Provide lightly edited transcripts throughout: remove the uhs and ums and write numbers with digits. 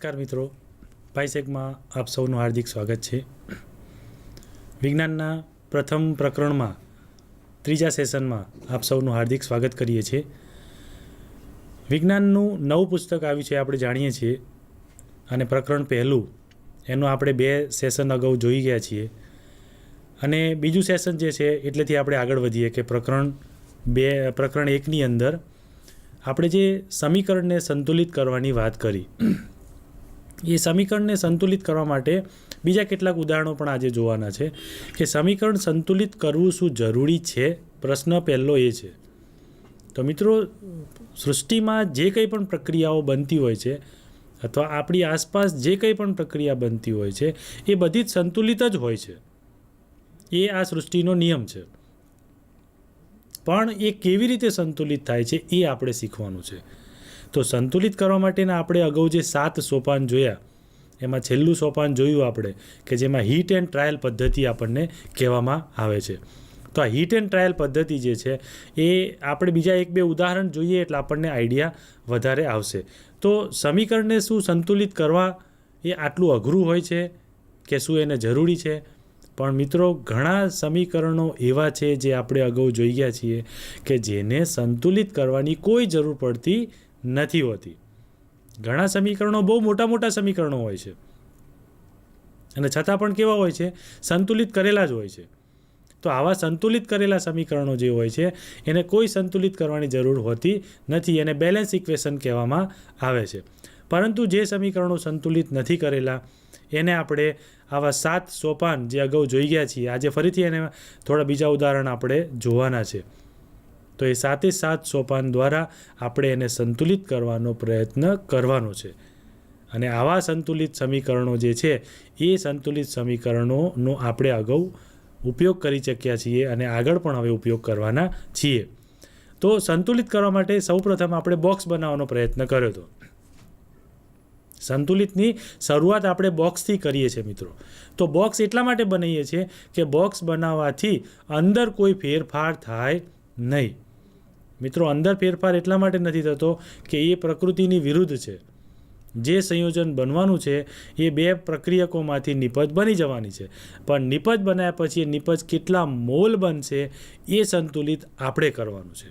નમસ્કાર મિત્રો, બાયસેગમાં આપ સૌનું હાર્દિક સ્વાગત છે. વિજ્ઞાનના પ્રથમ પ્રકરણમાં ત્રીજા સેશનમાં આપ સૌનું હાર્દિક સ્વાગત કરીએ છીએ. વિજ્ઞાનનું નવું પુસ્તક આવ્યું છે આપણે જાણીએ છીએ, અને પ્રકરણ પહેલું એનું આપણે 2 સેશન અગાઉ જોઈ ગયા છીએ. અને બીજું સેશન જે છે એટલેથી આપણે આગળ વધીએ કે પ્રકરણ 1ની અંદર આપણે જે સમીકરણને સંતુલિત કરવાની વાત કરી, એ સમીકરણને સંતુલિત કરવા માટે બીજા કેટલાક ઉદાહરણો પણ આજે જોવાના છે કે સમીકરણ સંતુલિત કરવું શું જરૂરી છે. પ્રશ્ન પહેલો એ છે. તો મિત્રો, સૃષ્ટિમાં જે કંઈ પણ પ્રક્રિયાઓ બનતી હોય છે અથવા આપણી આસપાસ જે કંઈ પણ પ્રક્રિયા બનતી હોય છે એ બધી જ સંતુલિત જ હોય છે. એ આ સૃષ્ટિનો નિયમ છે. પણ એ કેવી રીતે સંતુલિત થાય છે એ આપણે શીખવાનું છે. તો સંતુલિત કરવા માટેના આપણે અગાઉ જે 7 સોપાન જોયા, એમાં છેલ્લું સોપાન જોયું આપણે કે જેમાં હીટ એન્ડ ટ્રાયલ પદ્ધતિ આપણને કહેવામાં આવે છે. તો આ હીટ એન્ડ ટ્રાયલ પદ્ધતિ જે છે એ આપણે બીજા 1-2 ઉદાહરણ જોઈએ એટલે આપણને આઈડિયા વધારે આવશે. તો સમીકરણને શું સંતુલિત કરવા એ આટલું અઘરું હોય છે કે શું એને જરૂરી છે? પણ મિત્રો, ઘણા સમીકરણો એવા છે જે આપણે અગાઉ જોઈ ગયા છીએ કે જેને સંતુલિત કરવાની કોઈ જરૂર પડતી નથી હોતી. ઘણા સમીકરણો બહુ મોટા મોટા સમીકરણો હોય છે અને છતાં પણ કેવા હોય છે? સંતુલિત કરેલા જ હોય છે. તો આવા સંતુલિત કરેલા સમીકરણો જે હોય છે એને કોઈ સંતુલિત કરવાની જરૂર હોતી નથી. એને બેલેન્સ ઇક્વેશન કહેવામાં આવે છે. પરંતુ જે સમીકરણો સંતુલિત નથી કરેલા એને આપણે આવા 7 સોપાન જે અગાઉ જોઈ ગયા છીએ, આજે ફરીથી એને થોડા બીજા ઉદાહરણ આપણે જોવાના છે. તો એ 7 સોપાન દ્વારા આપણે એને સંતુલિત કરવાનો પ્રયત્ન કરવાનો છે. અને આવા સંતુલિત સમીકરણો જે છે એ સંતુલિત સમીકરણોનો આપણે અગાઉ ઉપયોગ કરી ચૂક્યા છીએ અને આગળ પણ હવે ઉપયોગ કરવાના છીએ. તો સંતુલિત કરવા માટે સૌપ્રથમ આપણે બોક્સ બનાવવાનો પ્રયત્ન કર્યો હતો. સંતુલિતની શરૂઆત આપણે બોક્સથી કરીએ છીએ મિત્રો. તો બોક્સ એટલા માટે બનાવીએ છીએ કે બોક્સ બનાવવાથી અંદર કોઈ ફેરફાર થાય નહીં. મિત્રો, અંદર ફેરફાર એટલા માટે નથી થતો કે એ પ્રકૃતિની વિરુદ્ધ છે. જે સંયોજન બનવાનું છે એ 2 પ્રક્રિયકોમાંથી નિપજ બની જવાની છે. પણ નિપજ બનાવ્યા પછી એ નિપજ કેટલા મોલ બનશે એ સંતુલિત આપણે કરવાનું છે.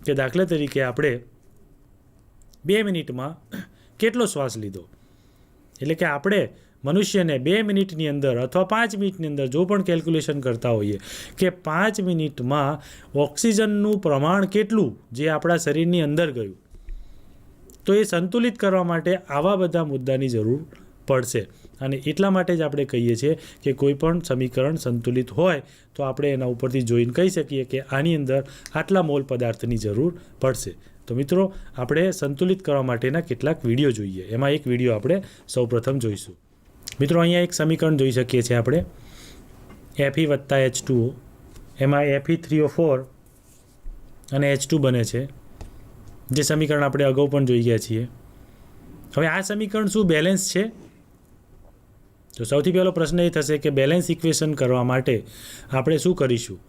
કે દાખલા તરીકે આપણે 2 મિનિટમાં કેટલો શ્વાસ લીધો, એટલે કે આપણે મનુષ્યને 2 મિનિટની અંદર અથવા 5 મિનિટની અંદર જો પણ કેલ્ક્યુલેશન કરતા હોઈએ કે 5 મિનિટમાં ઓક્સિજનનું પ્રમાણ કેટલું જે આપણા શરીરની અંદર ગયું, તો એ સંતુલિત કરવા માટે આવા બધા મુદ્દાની જરૂર પડશે. અને એટલા માટે જ આપણે કહીએ છીએ કે કોઈ પણ સમીકરણ સંતુલિત હોય તો આપણે એના ઉપરથી જોઈને કહી શકીએ કે આની અંદર આટલા મોલ પદાર્થની જરૂર પડશે. તો મિત્રો, આપણે સંતુલિત કરવા માટેના કેટલાક વિડીયો જોઈએ. એમાં એક વિડીયો આપણે સૌપ્રથમ જોઈશું. મિત્રો, અહીંયા એક સમીકરણ જોઈ શકીએ છીએ આપણે, Fe + H2O. એમાં Fe3O4 અને H2 બને છે, જે સમીકરણ આપણે અગાઉ પણ જોઈ ગયા છીએ. હવે આ સમીકરણ શું બેલેન્સ છે? તો સૌથી પહેલો પ્રશ્ન એ થશે કે બેલેન્સ ઇક્વેશન કરવા માટે આપણે શું કરીશું?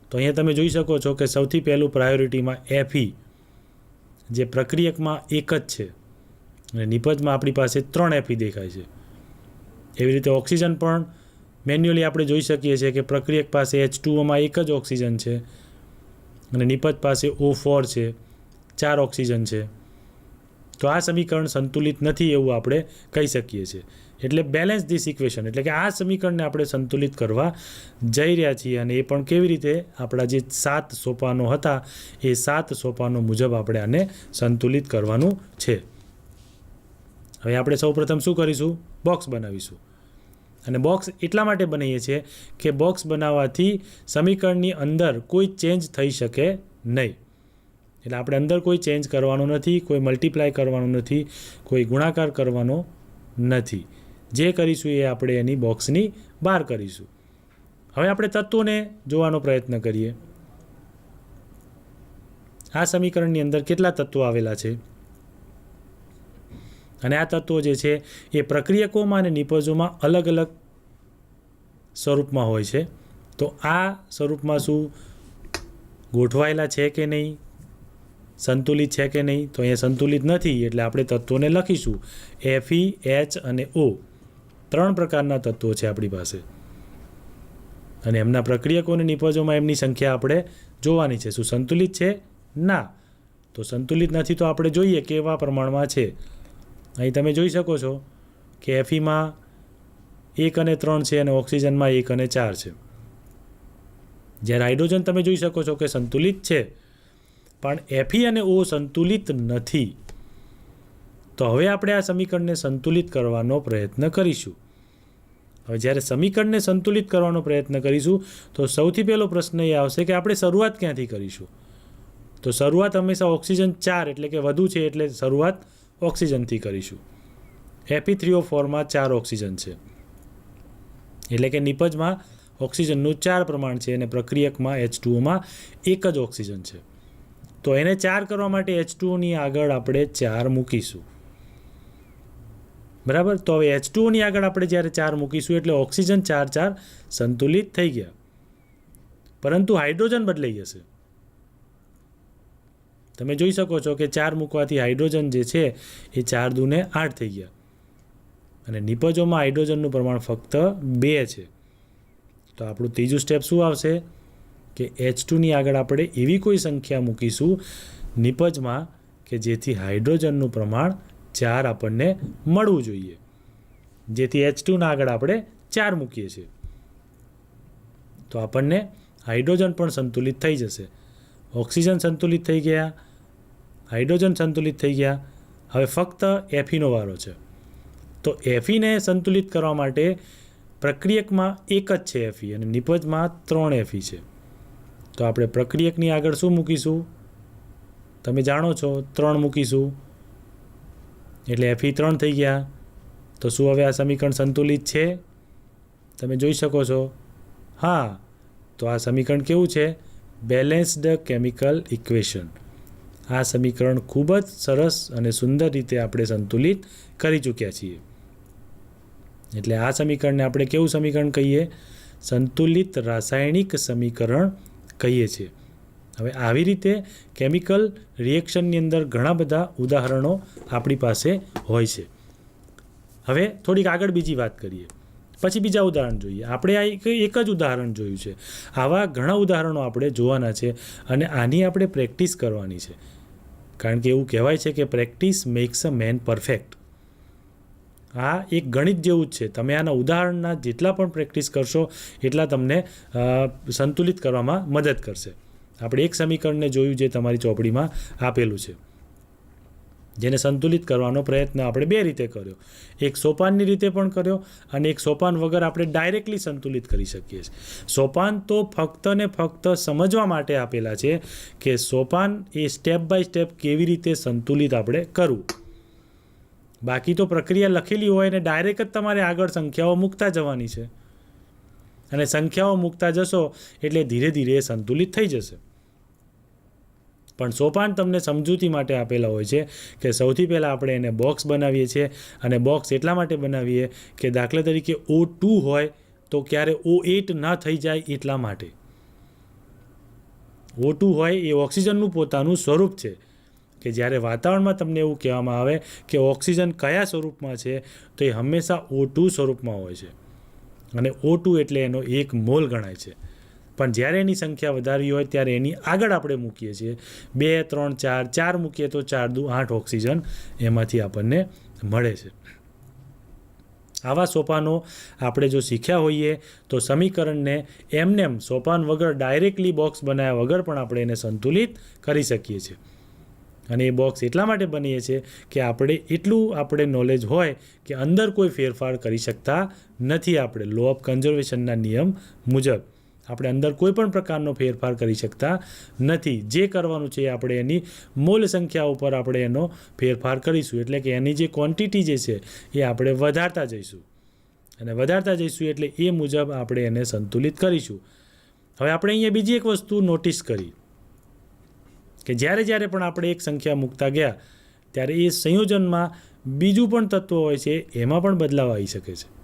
તો અહીંયા તમે જોઈ શકો છો કે સૌથી પહેલું પ્રાયોરિટીમાં Fe, જે પ્રક્રિયકમાં 1 જ છે અને નિપજમાં આપણી પાસે 3 Fe દેખાય છે. એવી રીતે ઓક્સિજન પણ મેન્યુઅલી આપણે જોઈ શકીએ છીએ કે પ્રક્રિયક પાસે H2Oમાં 1 જ ઓક્સિજન છે અને નિપજ પાસે O4 છે, 4 ઓક્સિજન છે. તો આ સમીકરણ સંતુલિત નથી એવું આપણે કહી શકીએ છીએ. એટલે બેલેન્સ ધીસ ઇક્વેશન, એટલે કે આ સમીકરણને આપણે સંતુલિત કરવા જઈ રહ્યા છીએ. અને એ પણ કેવી રીતે? આપણા જે 7 સોપાનો હતા એ 7 સોપાનો મુજબ આપણે આને સંતુલિત કરવાનું છે. હવે આપણે સૌપ્રથમ શું કરીશું? બોક્સ બનાવીશું. અને બોક્સ એટલા માટે બનાવીએ છીએ કે બોક્સ બનાવવાથી સમીકરણની અંદર કોઈ ચેન્જ થઈ શકે નહીં. એટલે આપણે અંદર કોઈ ચેન્જ કરવાનો નથી, કોઈ મલ્ટીપ્લાય કરવાનું નથી, કોઈ ગુણાકાર કરવાનો નથી. જે કરીશું એ આપણે એની બોક્સની બહાર કરીશું. હવે આપણે તત્વોને જોવાનો પ્રયત્ન કરીએ. આ સમીકરણની અંદર કેટલા તત્વો આવેલા છે? અને આ તત્વો જે છે એ પ્રક્રિયકોમાં અને નિપજોમાં અલગ અલગ સ્વરૂપમાં હોય છે. તો આ સ્વરૂપમાં શું ગોઠવાયેલા છે કે નહીં? સંતુલિત છે કે નહીં, તો અહીંયા સંતુલિત નથી એટલે આપણે તત્વોને લખીશું Fe, H અને O. 3 પ્રકારના તત્વો છે આપણી પાસે અને એમના પ્રક્રિયકો અને નિપજોમાં એમની સંખ્યા આપણે જોવાની છે. શું સંતુલિત છે? ના. તો સંતુલિત નથી તો આપણે જોઈએ કેવા પ્રમાણમાં છે. અહીં તમે જોઈ શકો છો કે Feમાં 1 અને 3 છે અને ઓક્સિજનમાં 1 અને 4 છે. જ્યારે હાઇડ્રોજન તમે જોઈ શકો છો કે સંતુલિત છે પણ Fe અને O સંતુલિત નથી. તો હવે આપણે આ સમીકરણને સંતુલિત કરવાનો પ્રયત્ન કરીશું. હવે જ્યારે સમીકરણને સંતુલિત કરવાનો પ્રયત્ન કરીશું તો સૌથી પહેલો પ્રશ્ન એ આવશે કે આપણે શરૂઆત ક્યાંથી કરીશું. તો શરૂઆત હંમેશા ઓક્સિજન 4 એટલે કે વધુ છે એટલે શરૂઆત ઓક્સિજનથી કરીશું. Fe3O4માં 4 ઓક્સિજન છે એટલે કે નિપજમાં ઓક્સિજનનું 4 પ્રમાણ છે અને પ્રક્રિયકમાં H2Oમાં 1 જ ઓક્સિજન છે. તો એને 4 કરવા માટે H2Oની આગળ આપણે 4 મૂકીશું. બરાબર. તો હવે H2Oની આગળ આપણે જ્યારે 4 મૂકીશું એટલે ઓક્સિજન 4 સંતુલિત થઈ ગયા, પરંતુ હાઇડ્રોજન બદલાઈ જશે. તમે જોઈ શકો છો કે 4 મૂકવાથી હાઇડ્રોજન જે છે એ 4 દૂને 8 થઈ ગયા અને નિપજોમાં હાઇડ્રોજનનું પ્રમાણ ફક્ત 2 છે. તો આપણું ત્રીજું સ્ટેપ શું આવશે કે H2ની આગળ આપણે એવી કોઈ સંખ્યા મૂકીશું નિપજમાં કે જેથી હાઇડ્રોજનનું પ્રમાણ 4 આપણને મળવું જોઈએ. જેથી H2ના આગળ આપણે 4 મૂકીએ છીએ તો આપણને હાઇડ્રોજન પણ સંતુલિત થઈ જશે. ઓક્સિજન સંતુલિત થઈ ગયા, હાઇડ્રોજન સંતુલિત થઈ ગયા. હવે ફક્ત Feનો વારો છે. તો Feને સંતુલિત કરવા માટે પ્રક્રિયકમાં 1 જ છે Fe અને નિપજમાં 3 Fe છે. તો આપણે પ્રક્રિયકની આગળ શું મૂકીશું? તમે જાણો છો 3 મૂકીશું એટલે Fe 3 થઈ ગયા. તો શું હવે આ સમીકરણ સંતુલિત છે? તમે જોઈ શકો છો. હા. તો આ સમીકરણ કેવું છે? Balanced chemical equation. આ સમીકરણ ખૂબ જ સરસ અને સુંદર રીતે આપણે સંતુલિત કરી ચૂક્યા છીએ. એટલે આ સમીકરણને આપણે કેવું સમીકરણ કહીએ? સંતુલિત રાસાયણિક સમીકરણ કહીએ છીએ. હવે આવી રીતે કેમિકલ રિએક્શનની અંદર ઘણા બધા ઉદાહરણો આપણી પાસે હોય છે. હવે થોડીક આગળ બીજી વાત કરીએ, પછી બીજા ઉદાહરણ જોઈએ. આપણે આ એક જ ઉદાહરણ જોયું છે. આવા ઘણા ઉદાહરણો આપણે જોવાના છે અને આની આપણે પ્રેક્ટિસ કરવાની છે. કારણ કે એવું કહેવાય છે કે પ્રેક્ટિસ મેક્સ અ મેન પરફેક્ટ. આ એક ગણિત જેવું જ છે. તમે આના ઉદાહરણના જેટલા પણ પ્રેક્ટિસ કરશો એટલા તમને સંતુલિત કરવામાં મદદ કરશે. આપણે એક સમીકરણને જોયું જે તમારી ચોપડીમાં આપેલું છે, જેને સંતુલિત કરવાનો પ્રયત્ન આપણે 2 રીતે કર્યો. એક સોપાનની રીતે પણ કર્યો અને એક સોપાન વગર આપણે ડાયરેક્ટલી સંતુલિત કરી શકીએ છીએ. સોપાન તો ફક્ત ને ફક્ત સમજવા માટે આપેલા છે કે સોપાન એ સ્ટેપ બાય સ્ટેપ કેવી રીતે સંતુલિત આપણે કરવું. બાકી તો પ્રક્રિયા લખેલી હોય ને ડાયરેક્ટ જ તમારે આગળ સંખ્યાઓ મૂકતા જવાની છે અને સંખ્યાઓ મૂકતા જશો એટલે ધીરે ધીરે સંતુલિત થઈ જશે. પણ સોપાન તમને સમજૂતી માટે આપેલા હોય છે કે સૌથી પહેલાં આપણે એને બોક્સ બનાવીએ છીએ અને બોક્સ એટલા માટે બનાવીએ કે દાખલા તરીકે O2 હોય તો ક્યારે O8 ના થઈ જાય એટલા માટે. O2 હોય એ ઓક્સિજનનું પોતાનું સ્વરૂપ છે કે જ્યારે વાતાવરણમાં તમને એવું કહેવામાં આવે કે ઓક્સિજન કયા સ્વરૂપમાં છે તો એ હંમેશા O2 સ્વરૂપમાં હોય છે અને O2 એટલે એનો 1 મોલ ગણાય છે. પણ જ્યારે એની સંખ્યા વધારી હોય ત્યારે એની આગળ આપણે મૂકીએ છીએ 2, 3, 4 મૂકીએ તો 4 દુ 8 ઓક્સિજન એમાંથી આપણને મળે છે. આવા સોપાનો આપણે જો શીખ્યા હોઈએ તો સમીકરણને એમનેમ સોપાન વગર ડાયરેક્ટલી બોક્સ બનાવ્યા વગર પણ આપણે એને સંતુલિત કરી શકીએ છીએ. અને એ બોક્સ એટલા માટે બનીએ છીએ કે આપણે નોલેજ હોય કે અંદર કોઈ ફેરફાર કરી શકતા નથી. આપણે લો ઓફ કન્ઝર્વેશનના નિયમ મુજબ આપણે અંદર કોઈ પણ પ્રકારનો ફેરફાર કરી શકતા નથી. જે કરવાનું છે આપણે એની મોલ સંખ્યા ઉપર આપણે એનો ફેરફાર કરીશું. એટલે કે એની જે ક્વોન્ટિટી જે છે એ આપણે વધારતા જઈશું અને વધારતા જઈશું એટલે એ મુજબ આપણે એને સંતુલિત કરીશું. હવે આપણે અહીંયા બીજી એક વસ્તુ નોટિસ કરી કે જ્યારે પણ આપણે એક સંખ્યા મૂકતા ગયા ત્યારે એ સંયોજનમાં બીજું પણ તત્વ હોય છે એમાં પણ બદલાવ આવી શકે છે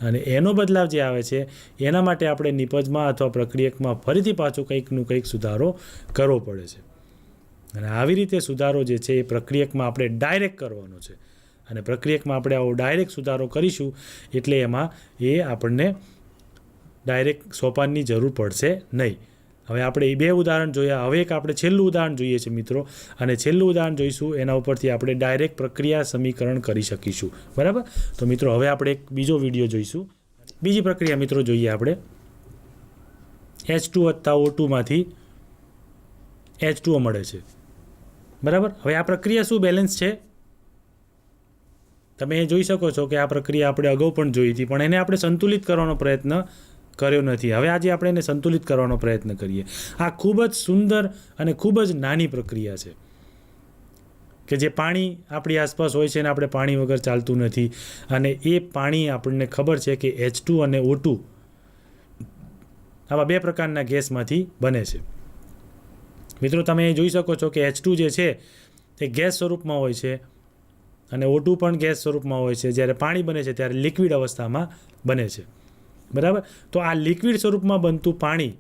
અને એનો બદલાવ જે આવે છે એના માટે આપણે નિપજમાં અથવા પ્રક્રિયકમાં ફરીથી પાછો કંઈક સુધારો કરવો પડે છે. અને આવી રીતે સુધારો જે છે એ પ્રક્રિયકમાં આપણે ડાયરેક્ટ કરવાનો છે. અને પ્રક્રિયકમાં આપણે આવો ડાયરેક્ટ સુધારો કરીશું એટલે એમાં એ આપણને ડાયરેક્ટ સોપાનની જરૂર પડશે નહીં. હવે આપણે એ 2 ઉદાહરણ જોયા. હવે એક આપણે છેલ્લું ઉદાહરણ જોઈએ છે મિત્રો, અને છેલ્લું ઉદાહરણ જોઈશું એના ઉપરથી આપણે ડાયરેક્ટ પ્રક્રિયા સમીકરણ કરી શકીશું. બરાબર? તો મિત્રો હવે આપણે એક બીજો વિડીયો જોઈશું. બીજી પ્રક્રિયા મિત્રો જોઈએ આપણે. H2 + O2 માંથી H2O મળે છે. બરાબર? હવે આ પ્રક્રિયા શું બેલેન્સ છે? તમે એ જોઈ શકો છો કે આ પ્રક્રિયા આપણે અગાઉ પણ જોઈ હતી, પણ એને આપણે સંતુલિત કરવાનો પ્રયત્ન કર્યો નથી. હવે આજે આપણે એને સંતુલિત કરવાનો પ્રયત્ન કરીએ. આ ખૂબ જ સુંદર અને ખૂબ જ નાની પ્રક્રિયા છે કે જે પાણી આપણી આસપાસ હોય છે અને આપણે પાણી વગર ચાલતું નથી. અને એ પાણી આપણને ખબર છે કે H2 અને O2 આવા 2 પ્રકારના ગેસમાંથી બને છે. મિત્રો તમે જોઈ શકો છો કે H2 જે છે એ ગેસ સ્વરૂપમાં હોય છે અને O2 પણ ગેસ સ્વરૂપમાં હોય છે. જ્યારે પાણી બને છે ત્યારે લિક્વિડ અવસ્થામાં બને છે. બરાબર? તો આ લિક્વિડ સ્વરૂપમાં બનતું પાણી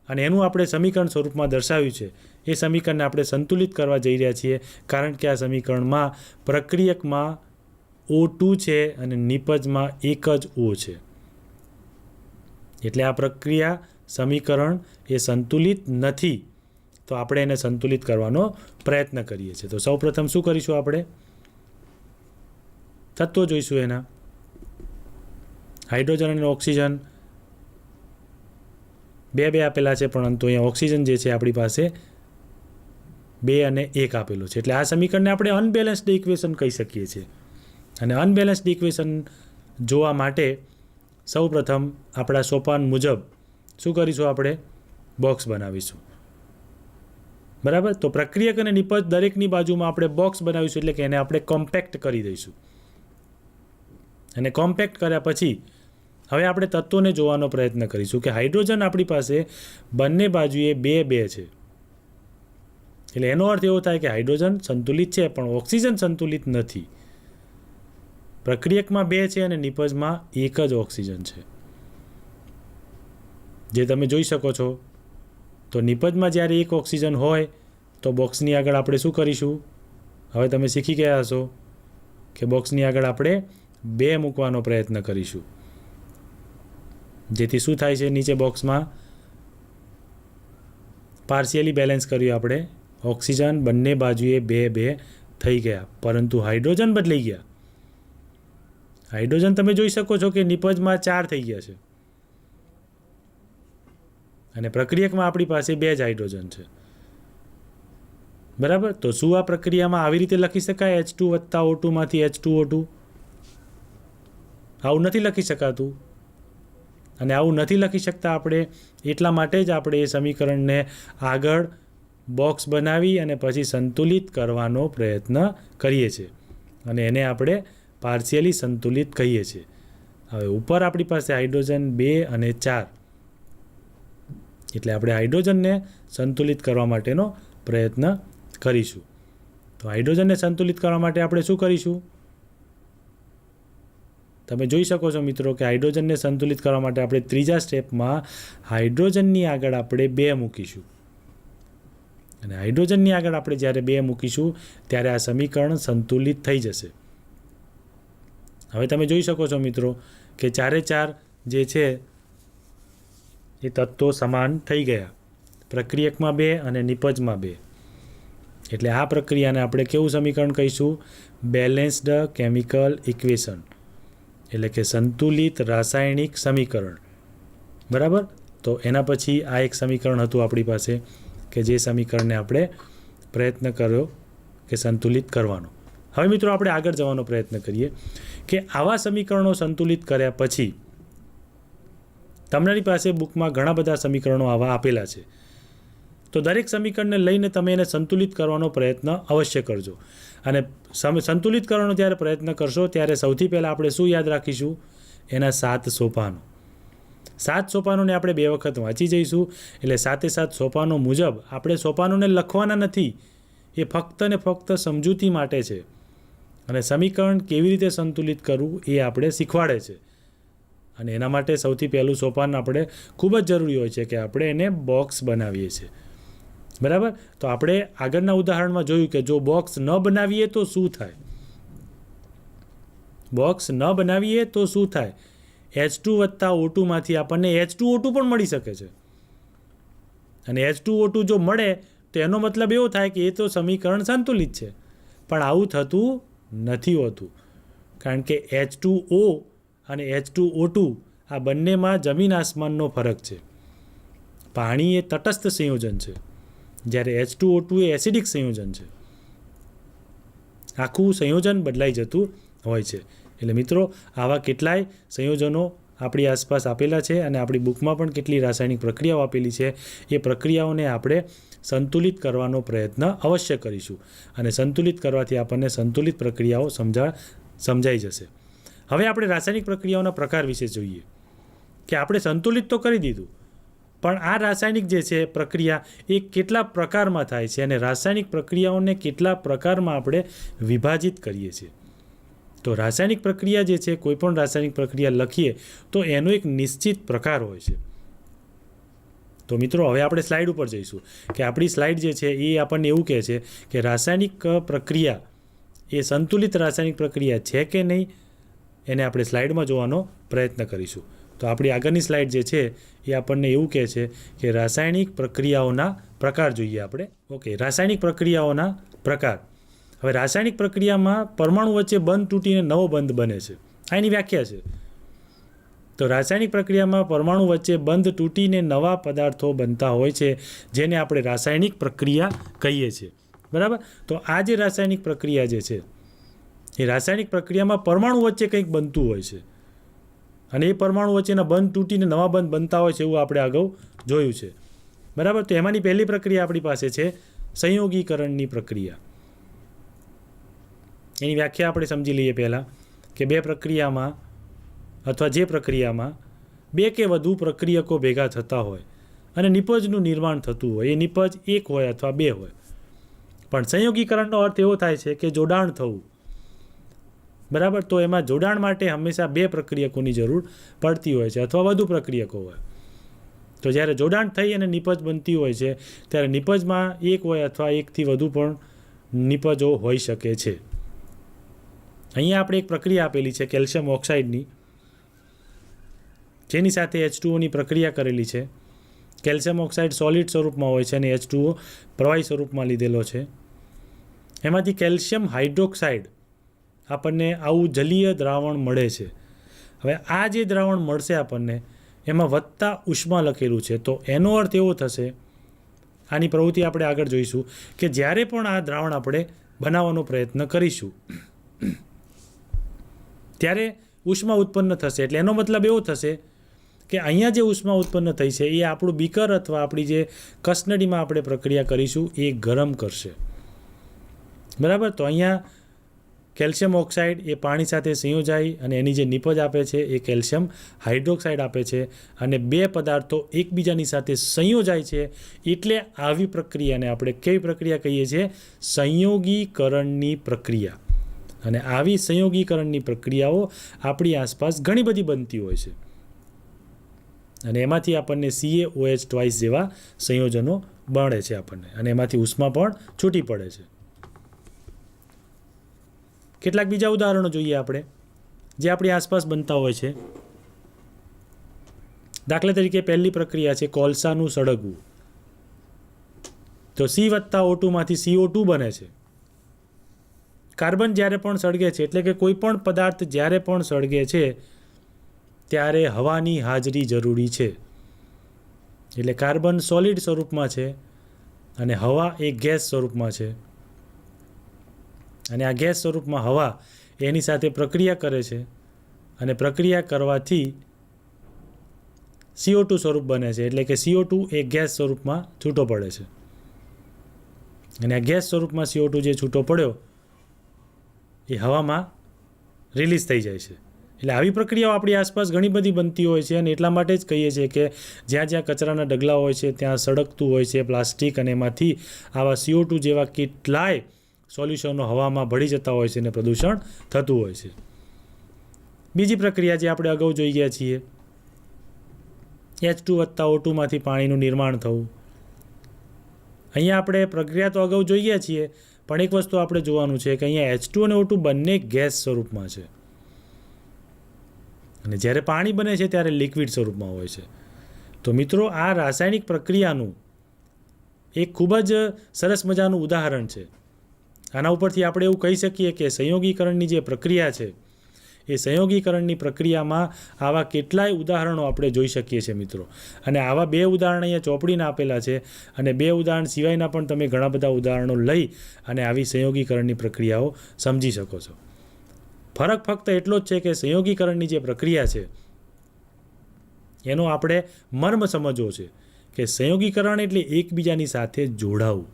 અને એનું આપણે સમીકરણ સ્વરૂપમાં દર્શાવ્યું છે. એ સમીકરણને આપણે સંતુલિત કરવા જઈ રહ્યા છીએ, કારણ કે આ સમીકરણમાં પ્રક્રિયકમાં O2 છે અને નિપજમાં એક જ O છે. એટલે આ પ્રક્રિયા સમીકરણ એ સંતુલિત નથી. તો આપણે એને સંતુલિત કરવાનો પ્રયત્ન કરીએ છીએ. તો સૌપ્રથમ શું કરીશું? આપણે તત્વો જોઈશું. એના હાઇડ્રોજન અને ઓક્સિજન 2 આપેલા છે, પરંતુ અહીંયા ઓક્સિજન જે છે આપણી પાસે 2 અને 1 આપેલું છે. એટલે આ સમીકરણને આપણે અનબેલેન્સ્ડ ઇક્વેશન કહી શકીએ છીએ. અને અનબેલેન્સ્ડ ઇક્વેશન જોવા માટે સૌપ્રથમ આપણા સોપાન મુજબ શું કરીશું? આપણે બોક્સ બનાવીશું. બરાબર? તો પ્રક્રિયક અને નિપજ દરેકની બાજુમાં આપણે બોક્સ બનાવીશું, એટલે કે એને આપણે કોમ્પેક્ટ કરી દઈશું. અને કોમ્પેક્ટ કર્યા પછી હવે આપણે તત્વોને જોવાનો પ્રયત્ન કરીશું કે હાઇડ્રોજન આપણી પાસે બંને બાજુએ 2 છે. એટલે એનો અર્થ એવો થાય કે હાઇડ્રોજન સંતુલિત છે, પણ ઓક્સિજન સંતુલિત નથી. પ્રક્રિયકમાં 2 છે અને નિપજમાં એક જ ઓક્સિજન છે, જે તમે જોઈ શકો છો. તો નિપજમાં જ્યારે 1 ઓક્સિજન હોય તો બોક્સની આગળ આપણે શું કરીશું? હવે તમે શીખી ગયા હશો કે બોક્સની આગળ આપણે 2 મૂકવાનો પ્રયત્ન કરીશું, જેથી શું થાય છે? નીચે બોક્સમાં પાર્શિયલી બેલેન્સ કર્યું આપણે. ઓક્સિજન બંને બાજુએ 2 થઈ ગયા, પરંતુ હાઇડ્રોજન બદલાઈ ગયા. હાઇડ્રોજન તમે જોઈ શકો છો કે નિપજમાં 4 થઈ ગયા છે અને પ્રક્રિયકમાં આપણી પાસે 2 જ હાઇડ્રોજન છે. બરાબર? તો શું આ પ્રક્રિયામાં આવી રીતે લખી શકાય? H2 + O2 માંથી H2O2? આવું નથી લખી શકાતું. અને આવું નથી લખી શકતા આપણે એટલા માટે જ આપણે એ સમીકરણને આગળ બોક્સ બનાવી અને પછી સંતુલિત કરવાનો પ્રયત્ન કરીએ છીએ, અને એને આપણે પાર્શિયલી સંતુલિત કહીએ છીએ. હવે ઉપર આપણી પાસે હાઇડ્રોજન 2 અને 4, એટલે આપણે હાઇડ્રોજનને સંતુલિત કરવા માટેનો પ્રયત્ન કરીશું. તો હાઇડ્રોજનને સંતુલિત કરવા માટે આપણે શું કરીશું? તમે જોઈ શકો છો મિત્રો કે હાઇડ્રોજનને સંતુલિત કરવા માટે આપણે ત્રીજા સ્ટેપમાં હાઇડ્રોજનની આગળ આપણે 2 મૂકીશું. અને હાઇડ્રોજનની આગળ આપણે જ્યારે 2 મૂકીશું ત્યારે આ સમીકરણ સંતુલિત થઈ જશે. હવે તમે જોઈ શકો છો મિત્રો કે 4 જે છે એ તત્વો સમાન થઈ ગયા. પ્રક્રિયકમાં 2 અને નિપજમાં 2. એટલે આ પ્રક્રિયાને આપણે કેવું સમીકરણ કહીશું? બેલેન્સ્ડ કેમિકલ ઇક્વેશન, એટલે કે સંતુલિત રાસાયણિક સમીકરણ. બરાબર? તો એના પછી આ એક સમીકરણ હતું આપણી પાસે કે જે સમીકરણને આપણે પ્રયત્ન કર્યો કે સંતુલિત કરવાનો. હવે મિત્રો આપણે આગળ જવાનો પ્રયત્ન કરીએ કે આવા સમીકરણો સંતુલિત કર્યા પછી તમારી પાસે બુકમાં ઘણા બધા સમીકરણો આવા આપેલા છે. તો દરેક સમીકરણને લઈને તમે એને સંતુલિત કરવાનો પ્રયત્ન અવશ્ય કરજો. અને સંતુલિત કરવાનો જ્યારે પ્રયત્ન કરશો ત્યારે સૌથી પહેલાં આપણે શું યાદ રાખીશું? એના 7 સોપાનો. 7 સોપાનોને આપણે 2 વખત વાંચી જઈશું. એટલે 7 સોપાનો મુજબ આપણે સોપાનોને લખવાના નથી, એ ફક્ત ને ફક્ત સમજૂતી માટે છે. અને સમીકરણ કેવી રીતે સંતુલિત કરવું એ આપણે શીખવાડે છે. અને એના માટે સૌથી પહેલું સોપાન આપણે ખૂબ જ જરૂરી હોય છે કે આપણે એને બોક્સ બનાવીએ છીએ. બરાબર. તો આપણે આગળના ઉદાહરણમાં જોયું કે જો બોક્સ ન બનાવીએ તો શું થાય. બોક્સ ન બનાવીએ તો શું થાય. H2 વત્તા O2 માંથી આપણને H2O2 પણ મળી શકે છે. અને H2O2 જો મળે તો એનો મતલબ એવો થાય કે એ તો સમીકરણ સંતુલિત છે. પણ આવું થતું નથી હોતું, કારણ કે H2O અને H2O2 આ બંનેમાં જમીન આસમાનનો ફરક છે. પાણી એ તટસ્થ સંયોજન છે, જ્યારે H2O2 એ એસિડિક સંયોજન છે. આખું સંયોજન બદલાઈ જતું હોય છે. એટલે મિત્રો, આવા કેટલાય સંયોજનો આપણી આસપાસ આપેલા છે અને આપણી બુકમાં પણ કેટલી રાસાયણિક પ્રક્રિયાઓ આપેલી છે. એ પ્રક્રિયાઓને આપણે સંતુલિત કરવાનો પ્રયત્ન અવશ્ય કરીશું, અને સંતુલિત કરવાથી આપણને સંતુલિત પ્રક્રિયાઓ સમજાઈ જશે. હવે આપણે રાસાયણિક પ્રક્રિયાઓના પ્રકાર વિશે જોઈએ કે આપણે સંતુલિત તો કરી દીધું, પણ આ રાસાયણિક જે છે પ્રક્રિયા એ કેટલા પ્રકારમાં થાય છે અને રાસાયણિક પ્રક્રિયાઓને કેટલા પ્રકારમાં આપણે વિભાજિત કરીએ છીએ. તો રાસાયણિક પ્રક્રિયા જે છે, કોઈ પણ રાસાયણિક પ્રક્રિયા લખીએ તો એનો એક નિશ્ચિત પ્રકાર હોય છે. તો મિત્રો, હવે આપણે સ્લાઇડ ઉપર જઈશું કે આપણી સ્લાઇડ જે છે એ આપણને એવું કહે છે કે રાસાયણિક પ્રક્રિયા એ સંતુલિત રાસાયણિક પ્રક્રિયા છે કે નહીં, એને આપણે સ્લાઇડમાં જોવાનો પ્રયત્ન કરીશું. તો આપણી આગળની સ્લાઇડ જે છે એ આપણને એવું કહે છે કે રાસાયણિક પ્રક્રિયાઓના પ્રકાર જોઈએ આપણે. ઓકે, રાસાયણિક પ્રક્રિયાઓના પ્રકાર. હવે રાસાયણિક પ્રક્રિયામાં પરમાણુ વચ્ચે બંધ તૂટીને નવો બંધ બને છે. આ એની વ્યાખ્યા છે. તો રાસાયણિક પ્રક્રિયામાં પરમાણુ વચ્ચે બંધ તૂટીને નવા પદાર્થો બનતા હોય છે, જેને આપણે રાસાયણિક પ્રક્રિયા કહીએ છીએ. બરાબર. તો આ જે રાસાયણિક પ્રક્રિયા જે છે એ રાસાયણિક પ્રક્રિયામાં પરમાણુ વચ્ચે કંઈક બનતું હોય છે, અને એ પરમાણુ વચ્ચેના બંધ તૂટીને નવા બંધ બનતા હોય છે, એવું આપણે અગાઉ જોયું છે. બરાબર. તો એમાંની પહેલી પ્રક્રિયા આપણી પાસે છે સંયોગીકરણની પ્રક્રિયા. એની વ્યાખ્યા આપણે સમજી લઈએ પહેલાં કે બે પ્રક્રિયામાં અથવા જે પ્રક્રિયામાં બે કે વધુ પ્રક્રિયકો ભેગા થતા હોય અને નિપજનું નિર્માણ થતું હોય, એ નિપજ એક હોય અથવા બે હોય. પણ સંયોગીકરણનો અર્થ એવો થાય છે કે જોડાણ થવું. બરાબર. તો એમાં જોડાણ માટે હંમેશા બે પ્રક્રિયકોની જરૂર પડતી હોય છે અથવા વધુ પ્રક્રિયકો હોય. તો જ્યારે જોડાણ થઈ અને નિપજ બનતી હોય છે, ત્યારે નિપજમાં એક હોય અથવા એકથી વધુ પણ નિપજો હોઈ શકે છે. અહીંયા આપણે એક પ્રક્રિયા આપેલી છે કેલ્શિયમ ઓક્સાઇડની, જેની સાથે H2Oની પ્રક્રિયા કરેલી છે. કેલ્શિયમ ઓક્સાઇડ સોલિડ સ્વરૂપમાં હોય છે અને H2O પ્રવાહી સ્વરૂપમાં લીધેલો છે. એમાંથી કેલ્શિયમ હાઇડ્રોક્સાઇડ આપણને આવું જલીય દ્રાવણ મળે છે. હવે આ જે દ્રાવણ મળશે આપણને, એમાં વત્તા ઉષ્મા લખેલું છે. તો એનો અર્થ એવો થશે, આની પ્રવૃત્તિ આપણે આગળ જોઈશું, કે જ્યારે પણ આ દ્રાવણ આપણે બનાવવાનો પ્રયત્ન કરીશું ત્યારે ઉષ્મા ઉત્પન્ન થશે. એટલે એનો મતલબ એવો થશે કે અહીંયા જે ઉષ્મા ઉત્પન્ન થઈ છે એ આપણું બીકર અથવા આપણી જે કસનળીમાં આપણે પ્રક્રિયા કરીશું એ ગરમ કરશે. બરાબર. તો અહીંયા કેલ્શિયમ ઓક્સાઇડ એ પાણી સાથે સંયોજાઈ અને એની જે નિપજ આપે છે એ કેલ્શિયમ હાઇડ્રોક્સાઇડ આપે છે, અને બે પદાર્થો એકબીજાની સાથે સંયોજાય છે. એટલે આવી પ્રક્રિયાને આપણે કેવી પ્રક્રિયા કહીએ છીએ? સંયોગીકરણની પ્રક્રિયા. અને આવી સંયોગીકરણની પ્રક્રિયાઓ આપણી આસપાસ ઘણી બધી બનતી હોય છે, અને એમાંથી આપણને CaOH ટ્વાઇસ જેવા સંયોજનો મળે છે આપણને, અને એમાંથી ઉષ્મા પણ છૂટી પડે છે. કેટલાક બીજા ઉદાહરણો જોઈએ આપણે જે આપણી આસપાસ બનતા હોય છે. દાખલા તરીકે પહેલી પ્રક્રિયા છે કોલસાનું સળગવું. તો C વત્તા O2 માંથી CO2 બને છે. કાર્બન જ્યારે પણ સળગે છે, એટલે કે કોઈ પણ પદાર્થ જ્યારે પણ સળગે છે ત્યારે હવાની હાજરી જરૂરી છે. એટલે કાર્બન સોલિડ સ્વરૂપમાં છે અને હવા એ ગેસ સ્વરૂપમાં છે, અને આ ગેસ સ્વરૂપમાં હવા એની સાથે પ્રક્રિયા કરે છે, અને પ્રક્રિયા કરવાથી CO2 સ્વરૂપ બને છે. એટલે કે CO2 એ ગેસ સ્વરૂપમાં છૂટો પડે છે, અને આ ગેસ સ્વરૂપમાં CO2 જે છૂટો પડ્યો એ હવામાં રિલીઝ થઈ જાય છે. એટલે આવી પ્રક્રિયાઓ આપણી આસપાસ ઘણી બધી બનતી હોય છે, અને એટલા માટે જ કહીએ છીએ કે જ્યાં જ્યાં કચરાના ઢગલા હોય છે ત્યાં સળગતું હોય છે પ્લાસ્ટિક, અને એમાંથી આવા CO2 જેવા કેટલાય સોલ્યુશનો હવામાં ભળી જતા હોય છે અને પ્રદૂષણ થતું હોય છે. બીજી પ્રક્રિયા જે આપણે અગાઉ જોઈ ગયા છીએ, H2 વત્તા O2 માંથી પાણીનું નિર્માણ થવું. અહીંયા આપણે પ્રક્રિયા તો અગાઉ જોઈએ છીએ, પણ એક વસ્તુ આપણે જોવાનું છે કે અહીંયા H2 અને O2 બંને ગેસ સ્વરૂપમાં છે, અને જ્યારે પાણી બને છે ત્યારે લિક્વિડ સ્વરૂપમાં હોય છે. તો મિત્રો, આ રાસાયણિક પ્રક્રિયાનું એક ખૂબ જ સરસ મજાનું ઉદાહરણ છે. આના ઉપરથી આપણે એવું કહી શકીએ કે સંયોગીકરણની જે પ્રક્રિયા છે, એ સંયોગીકરણની પ્રક્રિયામાં આવા કેટલાય ઉદાહરણો આપણે જોઈ શકીએ છીએ મિત્રો. અને આવા 2 ઉદાહરણ અહીંયા ચોપડીને આપેલા છે, અને 2 ઉદાહરણ સિવાયના પણ તમે ઘણા બધા ઉદાહરણો લઈ અને આવી સંયોગીકરણની પ્રક્રિયાઓ સમજી શકો છો. ફરક ફક્ત એટલો જ છે કે સંયોગીકરણની જે પ્રક્રિયા છે એનો આપણે મર્મ સમજવો છે કે સંયોગીકરણ એટલે એકબીજાની સાથે જોડાવું.